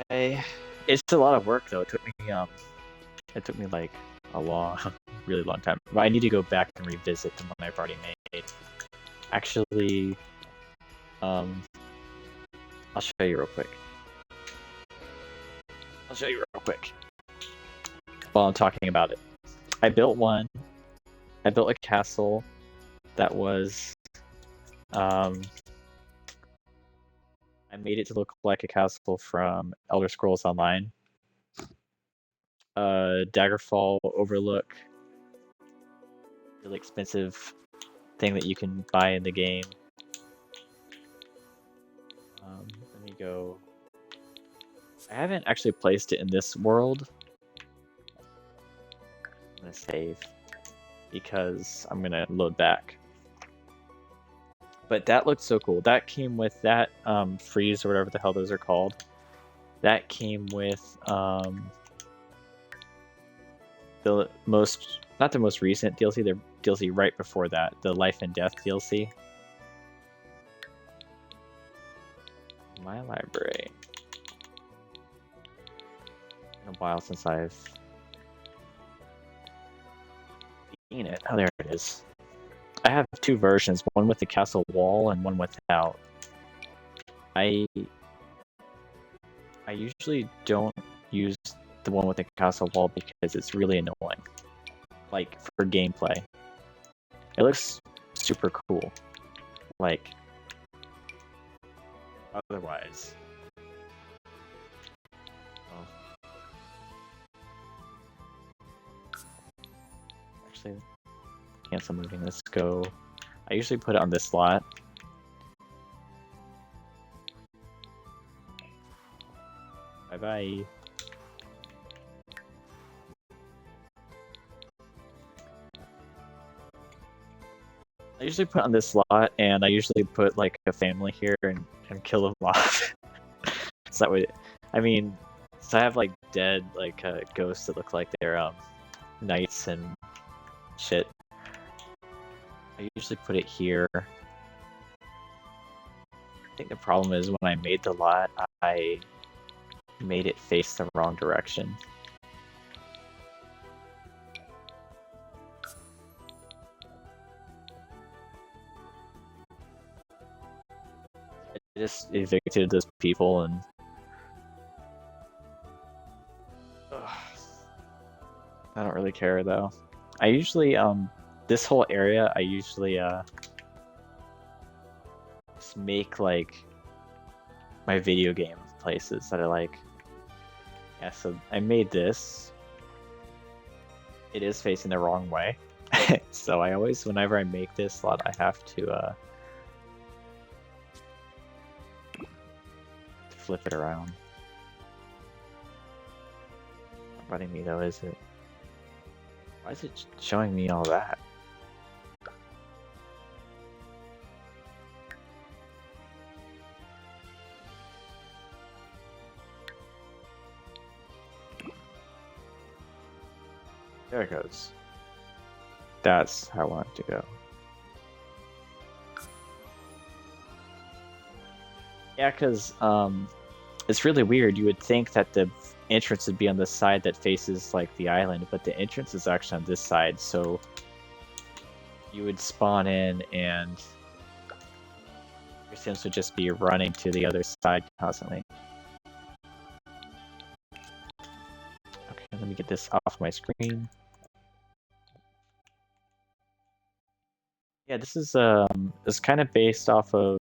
It's a lot of work though. It took me like a really long time. But I need to go back and revisit the one I've already made. Actually, I'll show you real quick. While I'm talking about it. I built one. I built a castle that was I made it to look like a castle from Elder Scrolls Online. Daggerfall Overlook. Really expensive thing that you can buy in the game. Let me go. I haven't actually placed it in this world. I'm gonna save because I'm gonna load back. But that looked so cool. That came with that freeze or whatever the hell those are called. That came with not the most recent DLC, the DLC right before that, the Life and Death DLC. My library. Been a while since I've seen it. Oh, there it is. I have two versions, one with the castle wall and one without. I usually don't use the one with the castle wall because it's really annoying. Like, for gameplay. It looks super cool. Like, otherwise. Oh. Actually, cancel moving. Let's go. I usually put it on this slot. Bye-bye. I usually put on this slot, and I usually put like a family here and kill them off. So that way, I mean, so I have like dead like ghosts that look like they're knights and shit. I usually put it here. I think the problem is when I made the lot, I made it face the wrong direction. I just evicted those people and I don't really care though. I usually this whole area I usually just make like my video game places that I like. Yeah, so I made this. It is facing the wrong way. So I always, whenever I make this slot, I have to flip it around. Not letting me though, is it? Why is it showing me all that? There it goes. That's how I want it to go. Yeah, because it's really weird. You would think that the entrance would be on the side that faces like the island, but the entrance is actually on this side, so you would spawn in and your Sims would just be running to the other side constantly. Okay, let me get this off my screen. Yeah, this is kind of based off of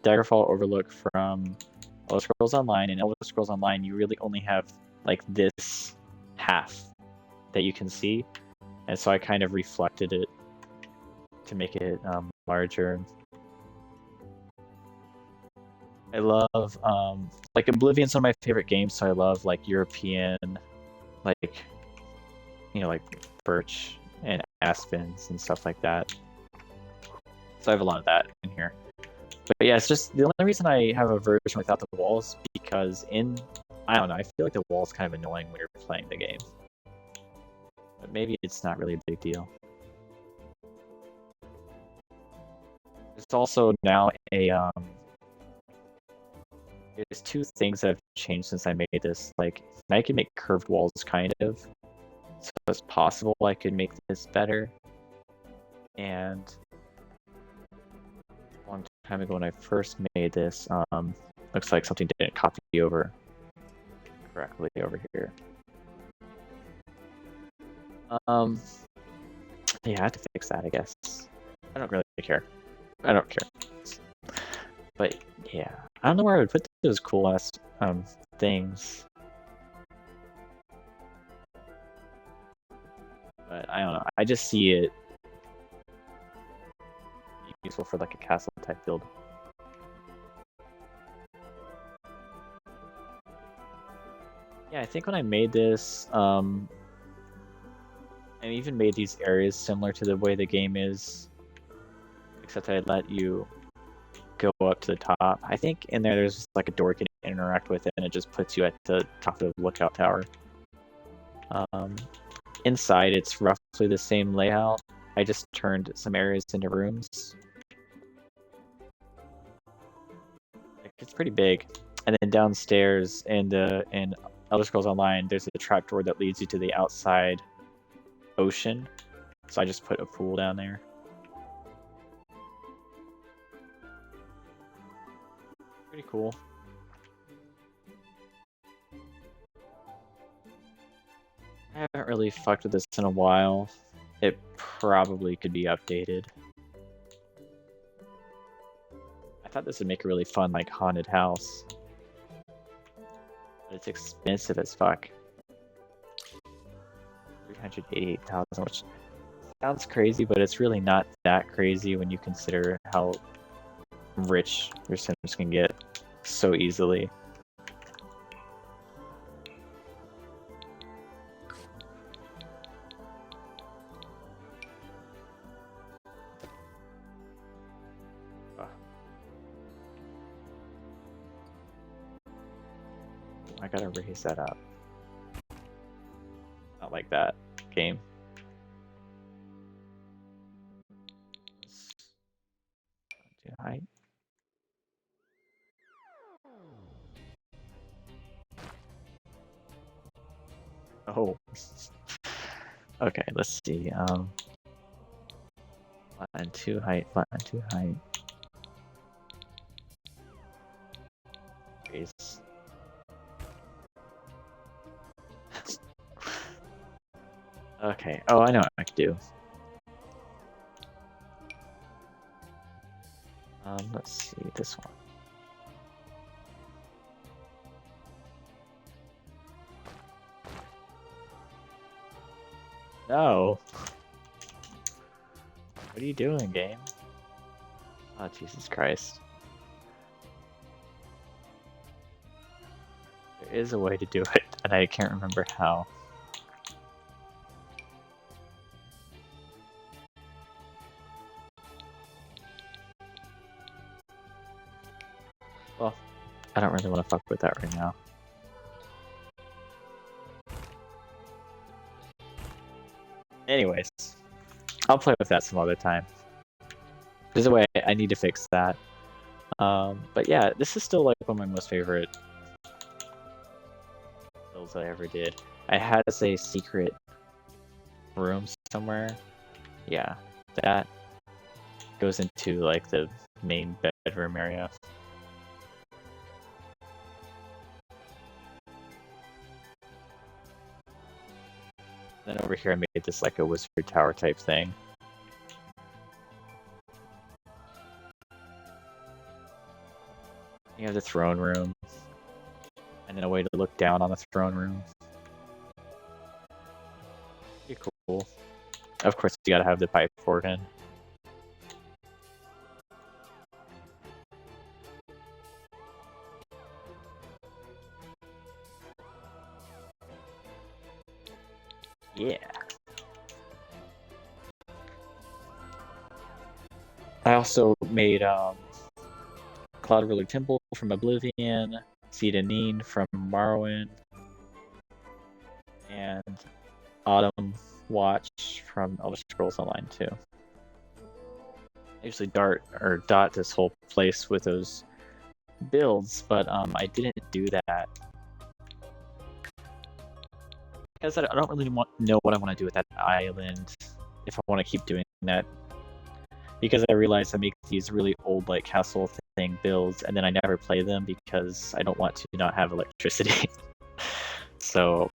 Daggerfall Overlook from Elder Scrolls Online. In Elder Scrolls Online, you really only have like this half that you can see, and so I kind of reflected it to make it larger. I love like Oblivion's one of my favorite games, so I love like European like like birch and aspens and stuff like that. So I have a lot of that in here. But yeah, it's just the only reason I have a version without the walls because I don't know, I feel like the wall's kind of annoying when you're playing the game. But maybe it's not really a big deal. There's also now there's two things that have changed since I made this. Like, I can make curved walls, kind of. So it's possible I could make this better. And a long time ago when I first made this, looks like something didn't copy over correctly over here. Yeah, I have to fix that, I guess. I don't really care. I don't care. But yeah, I don't know where I would put those cool ass things. But I don't know. I just see it useful for like a castle type build. Yeah, I think when I made this, I even made these areas similar to the way the game is, except I let you go up to the top. I think in there's like a door you can interact with it, and it just puts you at the top of the lookout tower. Inside, it's roughly the same layout. I just turned some areas into rooms. It's pretty big. And then downstairs in Elder Scrolls Online, there's a trapdoor that leads you to the outside ocean. So I just put a pool down there. Pretty cool. I haven't really fucked with this in a while. It probably could be updated. I thought this would make a really fun, like, haunted house. But it's expensive as fuck. 388,000, which sounds crazy, but it's really not that crazy when you consider how rich your Sims can get so easily. I gotta raise that up. Not like that, game. Do height. Oh. Okay, let's see. Flatten 2 height, flatten 2 height. Raise. Okay. Oh, I know what I can do. Let's see this one. No. What are you doing, game? Oh, Jesus Christ. There is a way to do it, and I can't remember how. Well, I don't really want to fuck with that right now. Anyways, I'll play with that some other time. There's a way I need to fix that. But yeah, this is still like one of my most favorite builds I ever did. I had to say secret room somewhere. Yeah, that goes into like the main bedroom area. Then over here I made this like a wizard tower type thing. You have the throne room, and then a way to look down on the throne room. Pretty cool. Of course, you gotta have the pipe organ. Yeah. I also made Cloud Ruler Temple from Oblivion, Seed and Neen from Morrowind, and Autumn Watch from Elder Scrolls Online too. I usually dot this whole place with those builds, but I didn't do that because I don't really know what I want to do with that island if I want to keep doing that. Because I realized I make these really old like castle thing builds, and then I never play them because I don't want to not have electricity. So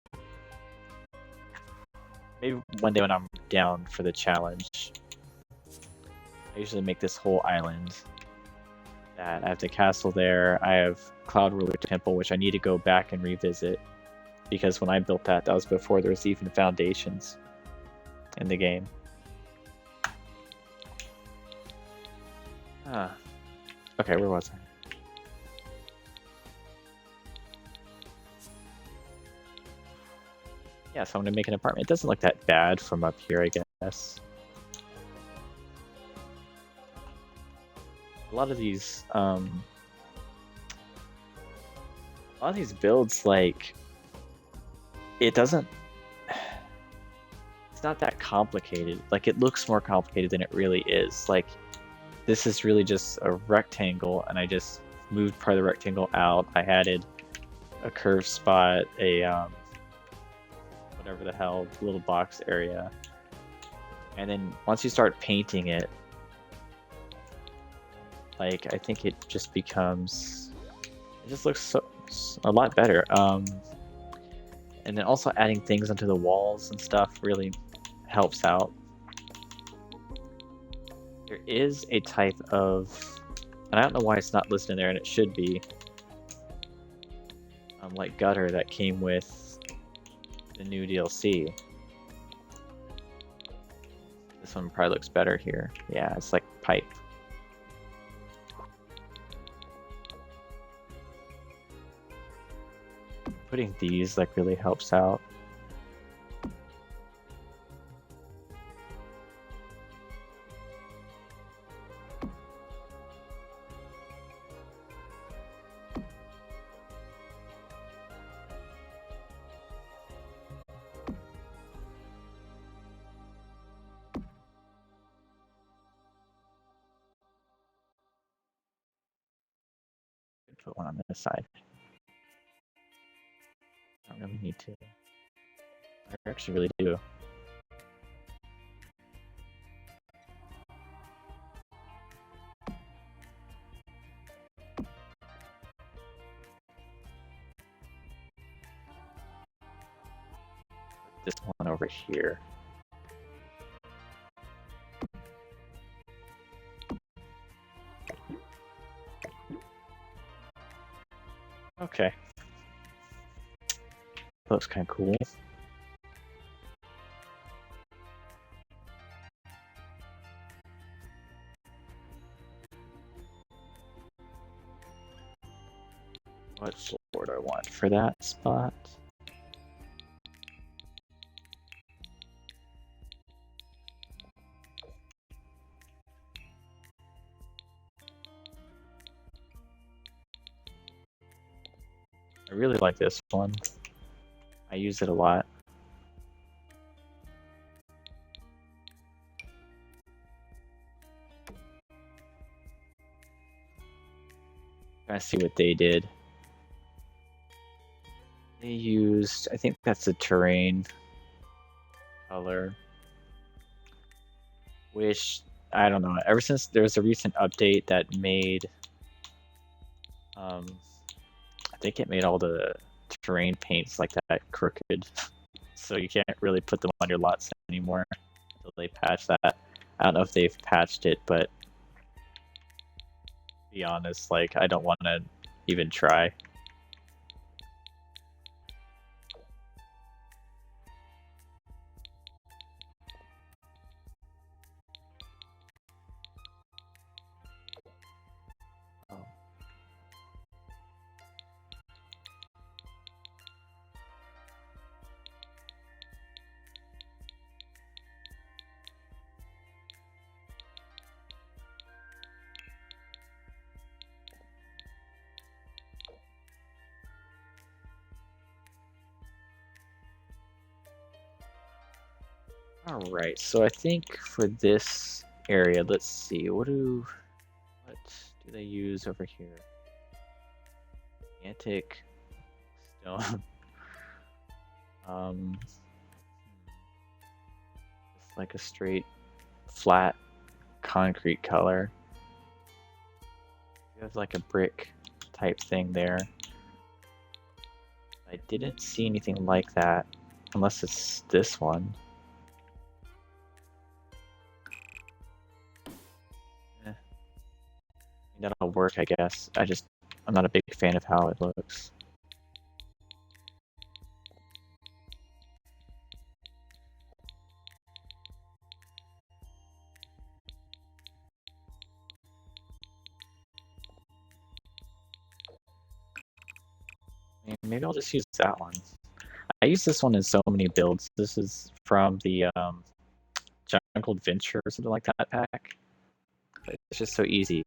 maybe one day when I'm down for the challenge, I usually make this whole island. That I have the castle there. I have Cloud Ruler Temple, which I need to go back and revisit because when I built that was before there was even foundations in the game. Okay, where was I? Yeah, so I'm gonna make an apartment. It doesn't look that bad from up here, I guess. A lot of these builds, like, it's not that complicated. Like, it looks more complicated than it really is. Like, this is really just a rectangle, and I just moved part of the rectangle out. I added a curved spot, a whatever the hell, little box area. And then once you start painting it, like, I think it just becomes, it just looks a lot better. And then also adding things onto the walls and stuff really helps out. There is a type of, and I don't know why it's not listed in there, and it should be, like gutter that came with the new DLC. This one probably looks better here. Yeah, it's like pipe. Putting these like really helps out. Put one on this side. I don't really need to. I actually really do. This one over here. Okay. Looks kind of cool. What floor do I want for that spot? I really like this one. I use it a lot. Trying to see what they did. They used, I think that's the terrain color, which, I don't know, ever since there was a recent update that made, I think it made all the terrain paints like that crooked, so you can't really put them on your lots anymore until they patch that. I don't know if they've patched it, but to be honest, like, I don't want to even try. Alright, so I think for this area, let's see, what do they use over here? Antique stone. It's like a straight, flat concrete color. You have like a brick type thing there. I didn't see anything like that, unless it's this one. That'll work, I guess. I'm not a big fan of how it looks. Maybe I'll just use that one. I use this one in so many builds. This is from the Jungle Adventure or something like that pack. It's just so easy.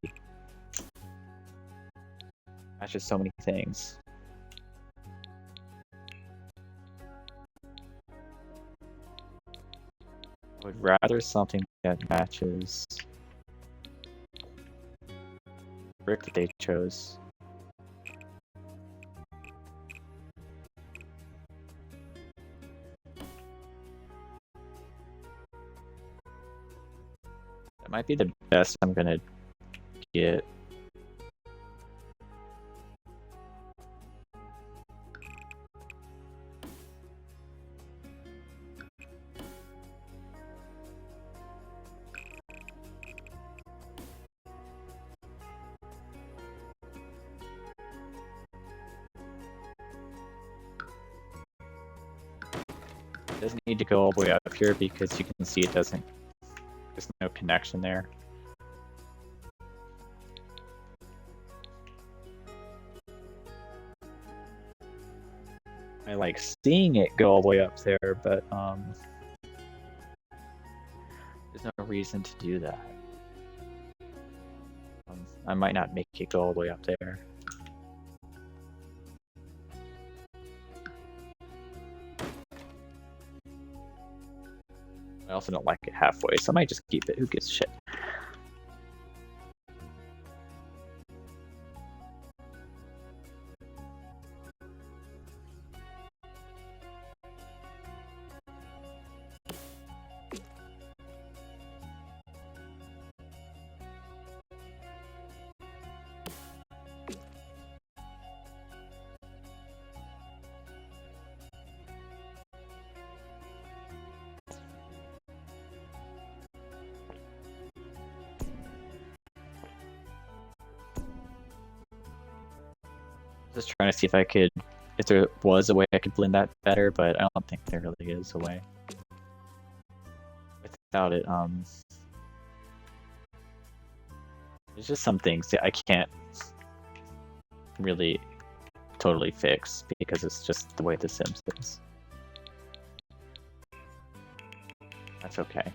That's just so many things. I would rather something that matches the brick that they chose. That might be the best I'm gonna get. It doesn't need to go all the way up here because you can see it doesn't. There's no connection there. I like seeing it go all the way up there, but there's no reason to do that. I might not make it go all the way up there. I also don't like it halfway, so I might just keep it. Who gives a shit? Just trying to see if there was a way I could blend that better, but I don't think there really is a way. Without it, there's just some things that I can't really totally fix because it's just the way The Sims is. That's okay.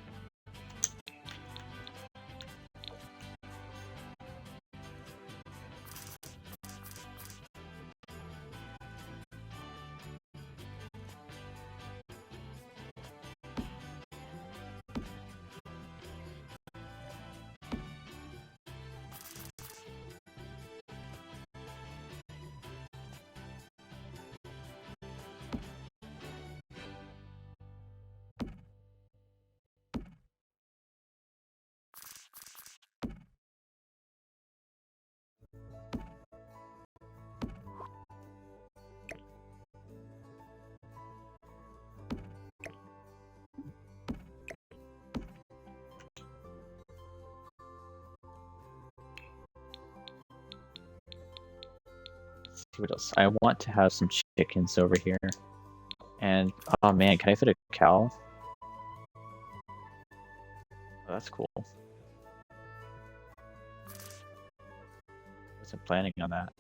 See what else? I want to have some chickens over here. And, oh man, can I fit a cow? Oh, that's cool. Wasn't planning on that.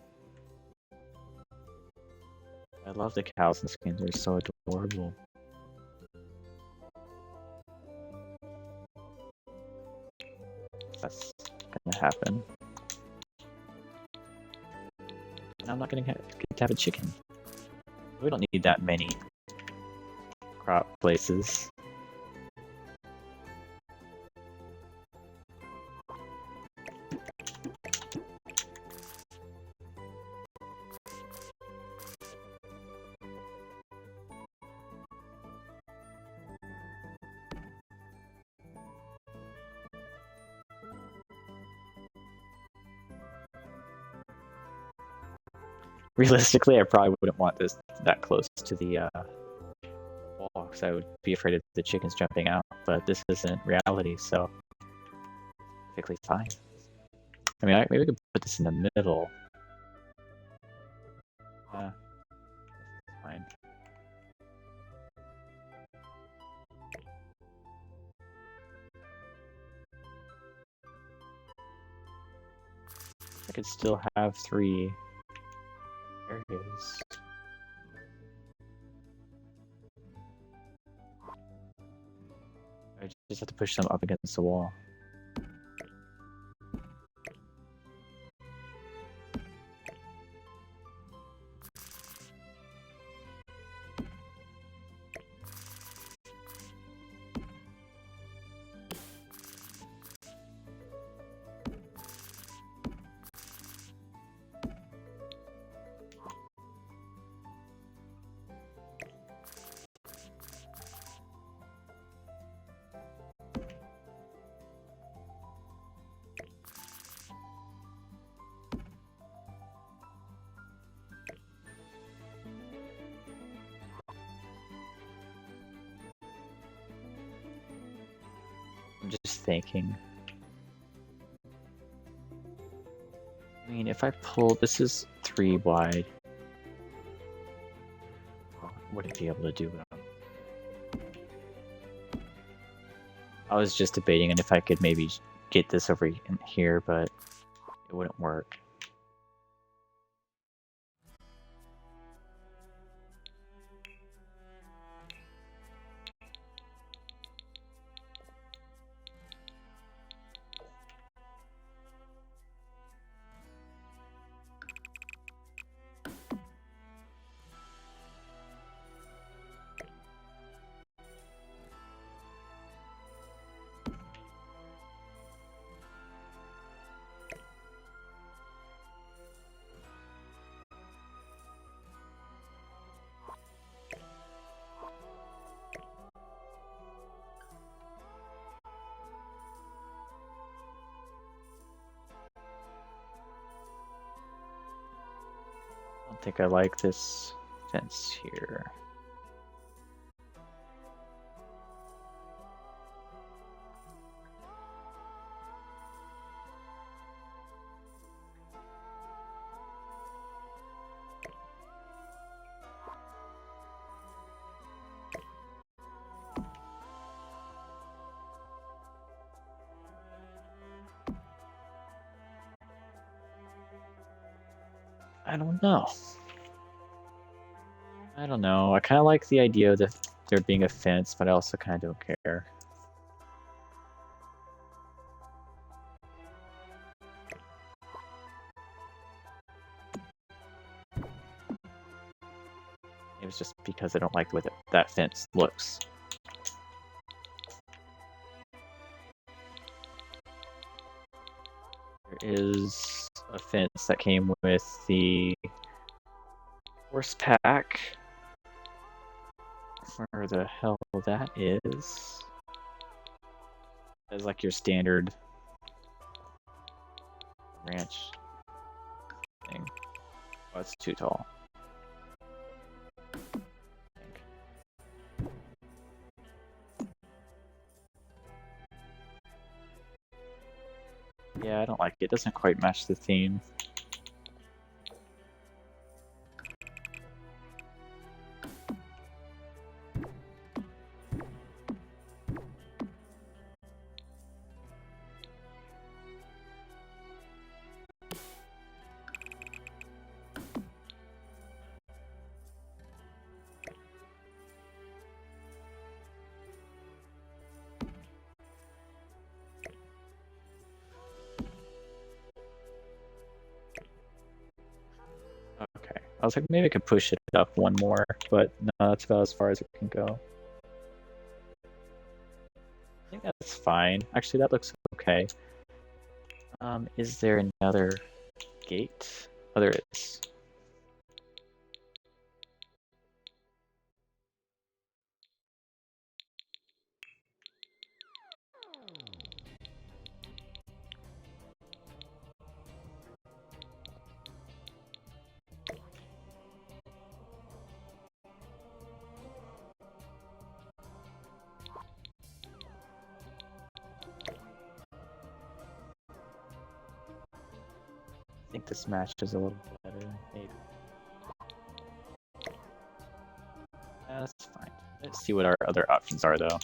I love the cows in this game, they're so adorable. That's gonna happen. I'm not gonna get to have a chicken. We don't need that many crop places. realistically, I probably wouldn't want this that close to the wall because I would be afraid of the chickens jumping out. But this isn't reality, so perfectly fine. I mean, maybe we could put this in the middle. Fine. I could still have 3 areas. I just have to push them up against the wall. I'm just thinking. I mean, if I pull, this is 3 wide. I wouldn't be able to do it. I was just debating and if I could maybe get this over in here, but it wouldn't work. I don't think I like this fence here. I don't know. I don't know. I kind of like the idea of there being a fence, but I also kind of don't care. It was just because I don't like the way that fence looks. There is a fence that came with the horse pack. Where the hell that is? That's like your standard ranch thing. Oh, it's too tall. Yeah, I don't like it. It doesn't quite match the theme. I was like, maybe I could push it up one more, but no, that's about as far as it can go. I think that's fine. Actually, that looks okay. Is there another gate? Oh, there is. think this match is a little better, maybe. That's fine. Let's see what our other options are, though.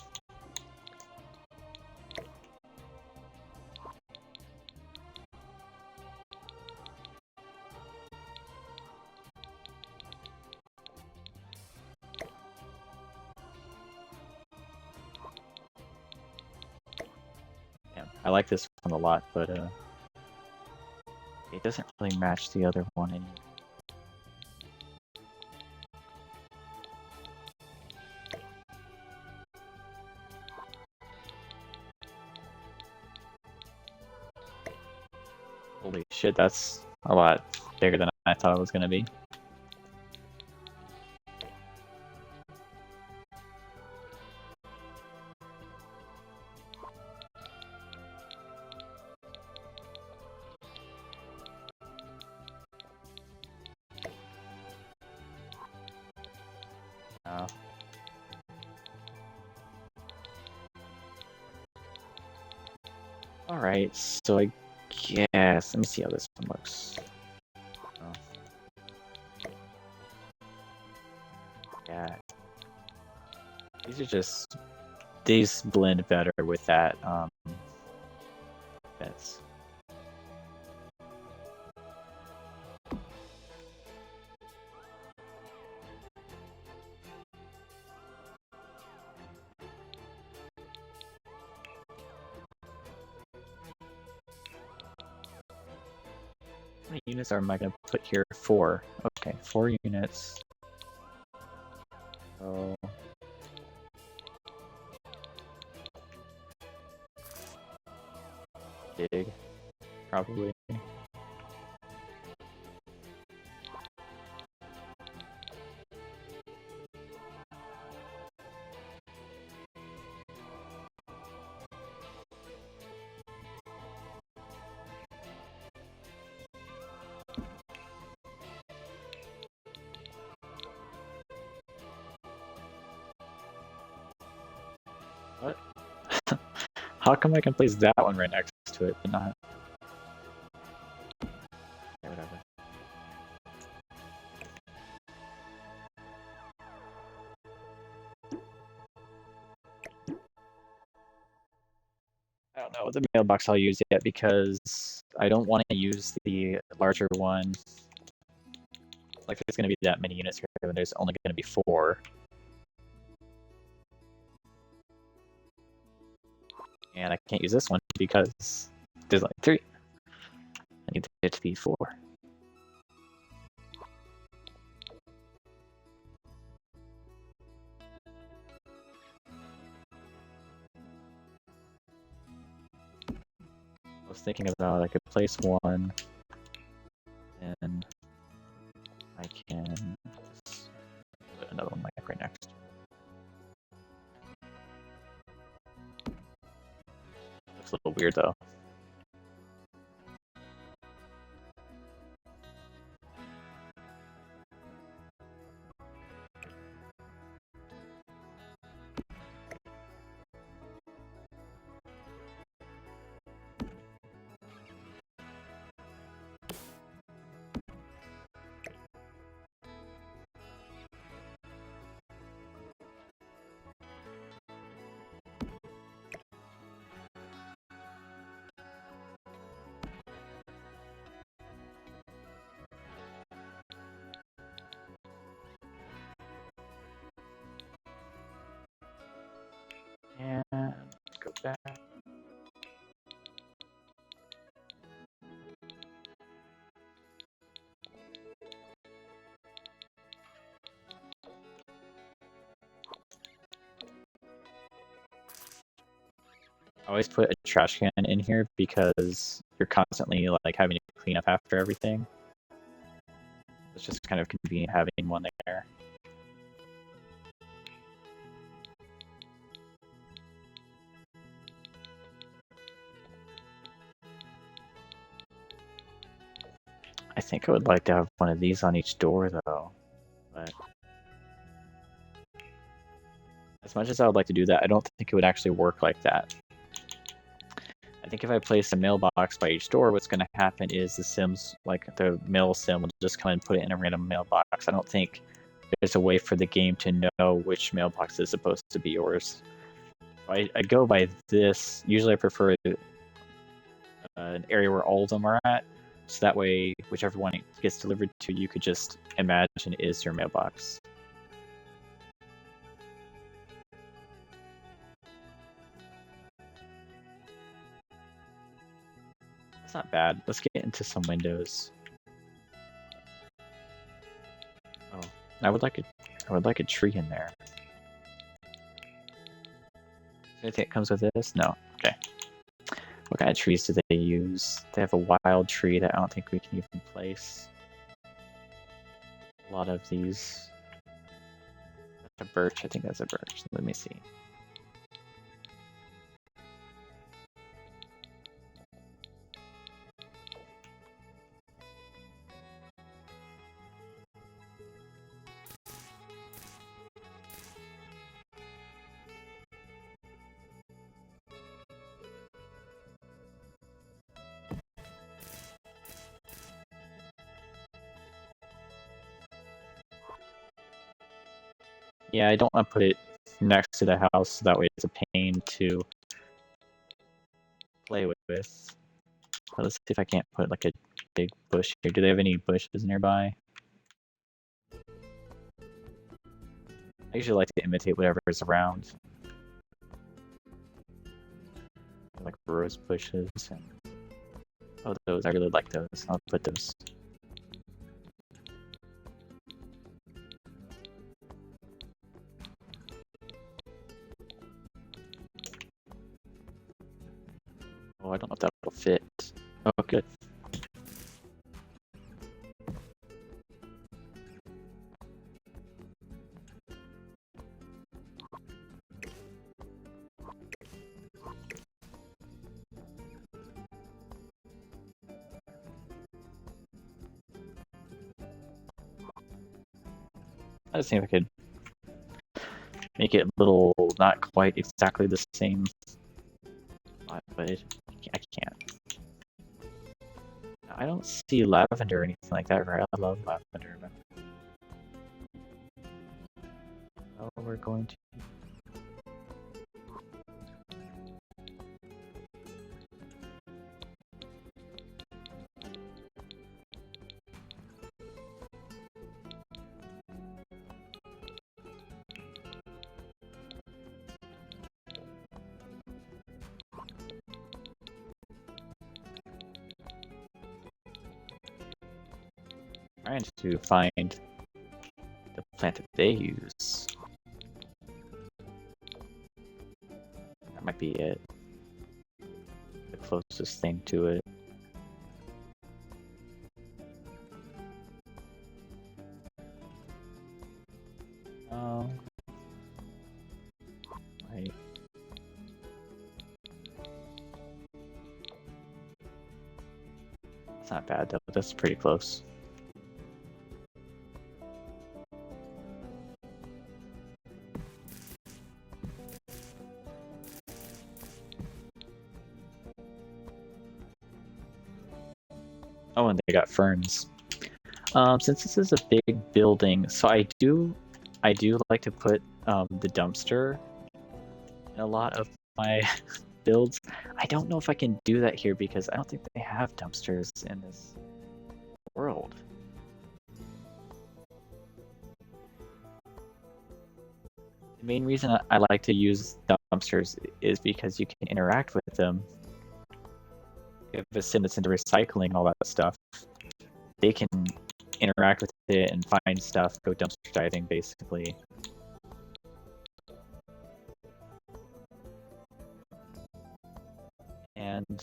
Yeah, I like this one a lot, but it doesn't really match the other one anymore. Holy shit, that's a lot bigger than I thought it was going to be. Alright, so I guess, let me see how this one looks. Oh. Yeah. These blend better with that, fence. How many units am I going to put here? 4. Okay, 4 units. So... dig, probably. What? How come I can place that one right next to it, but not... Yeah, whatever. I don't know what the mailbox I'll use yet because I don't want to use the larger one. Like, there's going to be that many units here, and there's only going to be 4. And I can't use this one because there's like 3. I need it to be 4. I was thinking about I could place 1, and I can put another one like right next. Looks a little weird though. And go back. I always put a trash can in here because you're constantly like having to clean up after everything. It's just kind of convenient having one there. I think I would like to have one of these on each door though, but as much as I would like to do that, I don't think it would actually work like that. I think if I place a mailbox by each door, what's going to happen is the Sims, like the mail sim, will just come and put it in a random mailbox. I don't think there's a way for the game to know which mailbox is supposed to be yours. I go by this. Usually I prefer an area where all of them are at, so that way whichever one it gets delivered to, you could just imagine is your mailbox. It's not bad. Let's get into some windows. Oh, I would like a tree in there. Anything that comes with this? No. Okay. What kind of trees do they use? They have a wild tree that I don't think we can even place. A lot of these. That's a birch. I think that's a birch. Let me see. Yeah, I don't want to put it next to the house, so that way it's a pain to play with. But let's see if I can't put like a big bush here. Do they have any bushes nearby? I usually like to imitate whatever is around. Like rose bushes. And... oh, those. I really like those. I'll put those. Oh, I don't know if that'll fit. Oh, good. I just think I could make it a little, not quite exactly the same, but I can't. I don't see lavender or anything like that, right? I love lavender. But... oh, we're going to... trying to find the plant that they use. That might be it. The closest thing to it. Right. It's not bad though, but that's pretty close. Oh, and they got ferns. Since this is a big building, so I do like to put the dumpster in a lot of my builds. I don't know if I can do that here because I don't think they have dumpsters in this world. The main reason I like to use dumpsters is because you can interact with them. If a sim that's into recycling and all that stuff, they can interact with it and find stuff, go dumpster diving, basically. And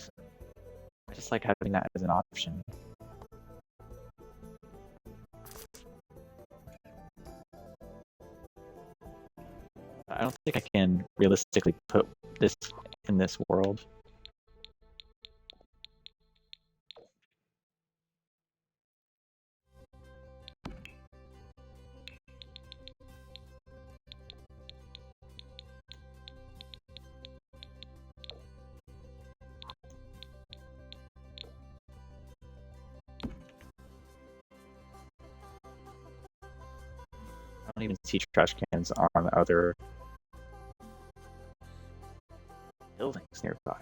I just like having that as an option. I don't think I can realistically put this in this world. don't even see trash cans on other buildings nearby.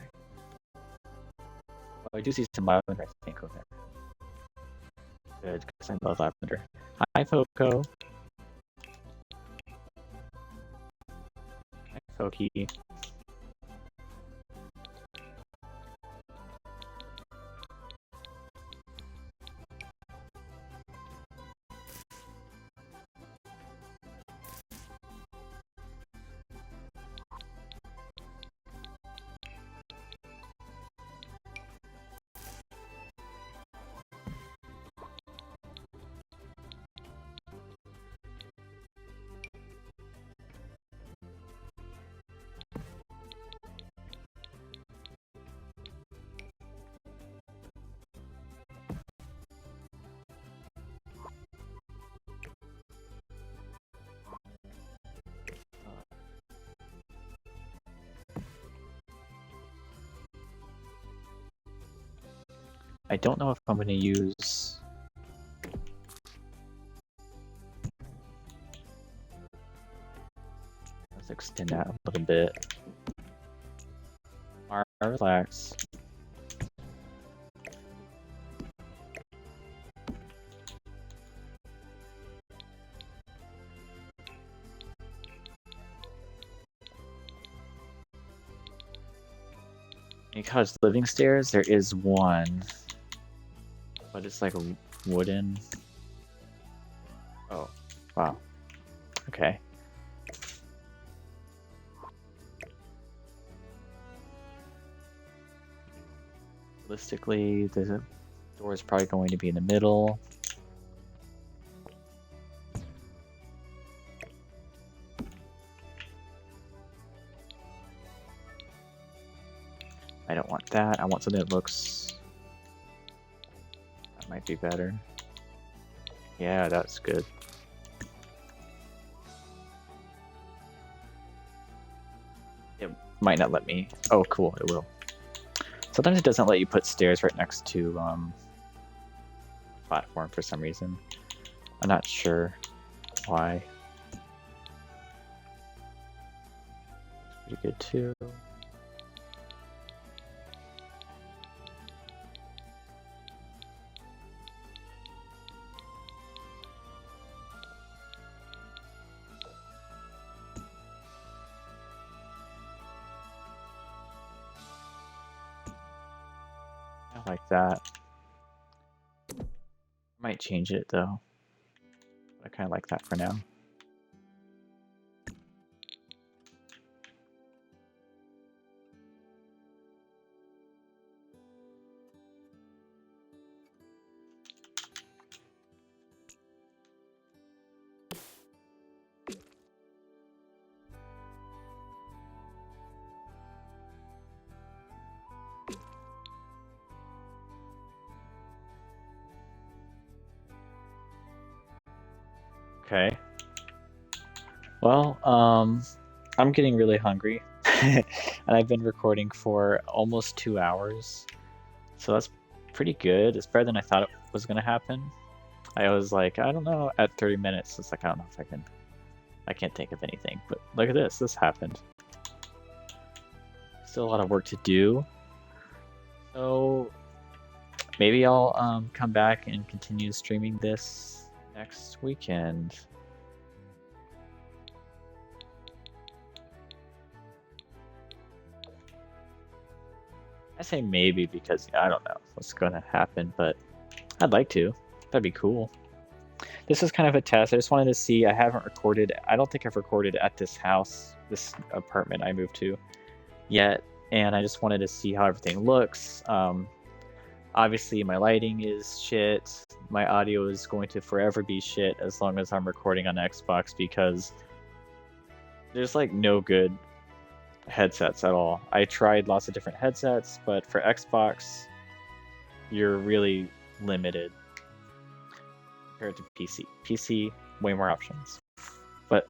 Well, I do see some lavender, I think, over there. Good, because I love lavender. Hi, Foco. Hi, Foki. I don't know if I'm going to use... Let's extend that a little bit. Mara, relax. Because living stairs, there is one. But it's like a wooden. Oh, wow. Okay. Realistically, the door is probably going to be in the middle. I don't want that. I want something that looks... That might be better. Yeah, that's good. It might not let me... Oh, cool, it will. Sometimes it doesn't let you put stairs right next to platform for some reason. I'm not sure why. Pretty good too. Like that. Might change it though. I kind of like that for now. Okay. Well, I'm getting really hungry, and I've been recording for almost 2 hours, so that's pretty good. It's better than I thought it was gonna happen. I was like, I don't know, at 30 minutes, it's like, I don't know if I can't think of anything, but look at this happened. Still a lot of work to do, so maybe I'll come back and continue streaming this next weekend. I say maybe because I don't know what's gonna happen, but I'd like to. That'd be cool. This is kind of a test. I just wanted to see. I haven't recorded. I don't think I've recorded at this house, this apartment I moved to yet, and I just wanted to see how everything looks. Obviously, my lighting is shit. My audio is going to forever be shit as long as I'm recording on Xbox because there's like no good headsets at all. I tried lots of different headsets, but for Xbox, you're really limited compared to PC. PC, way more options. But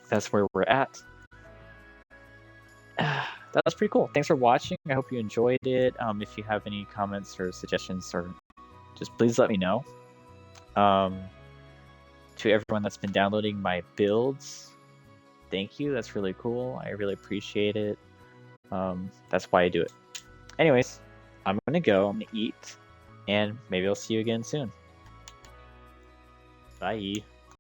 that's where we're at. That was pretty cool. Thanks for watching. I hope you enjoyed it. If you have any comments or suggestions, or just please let me know. to everyone that's been downloading my builds, thank you. That's really cool. I really appreciate it. That's why I do it. Anyways, I'm gonna go. I'm gonna eat, and maybe I'll see you again soon. Bye.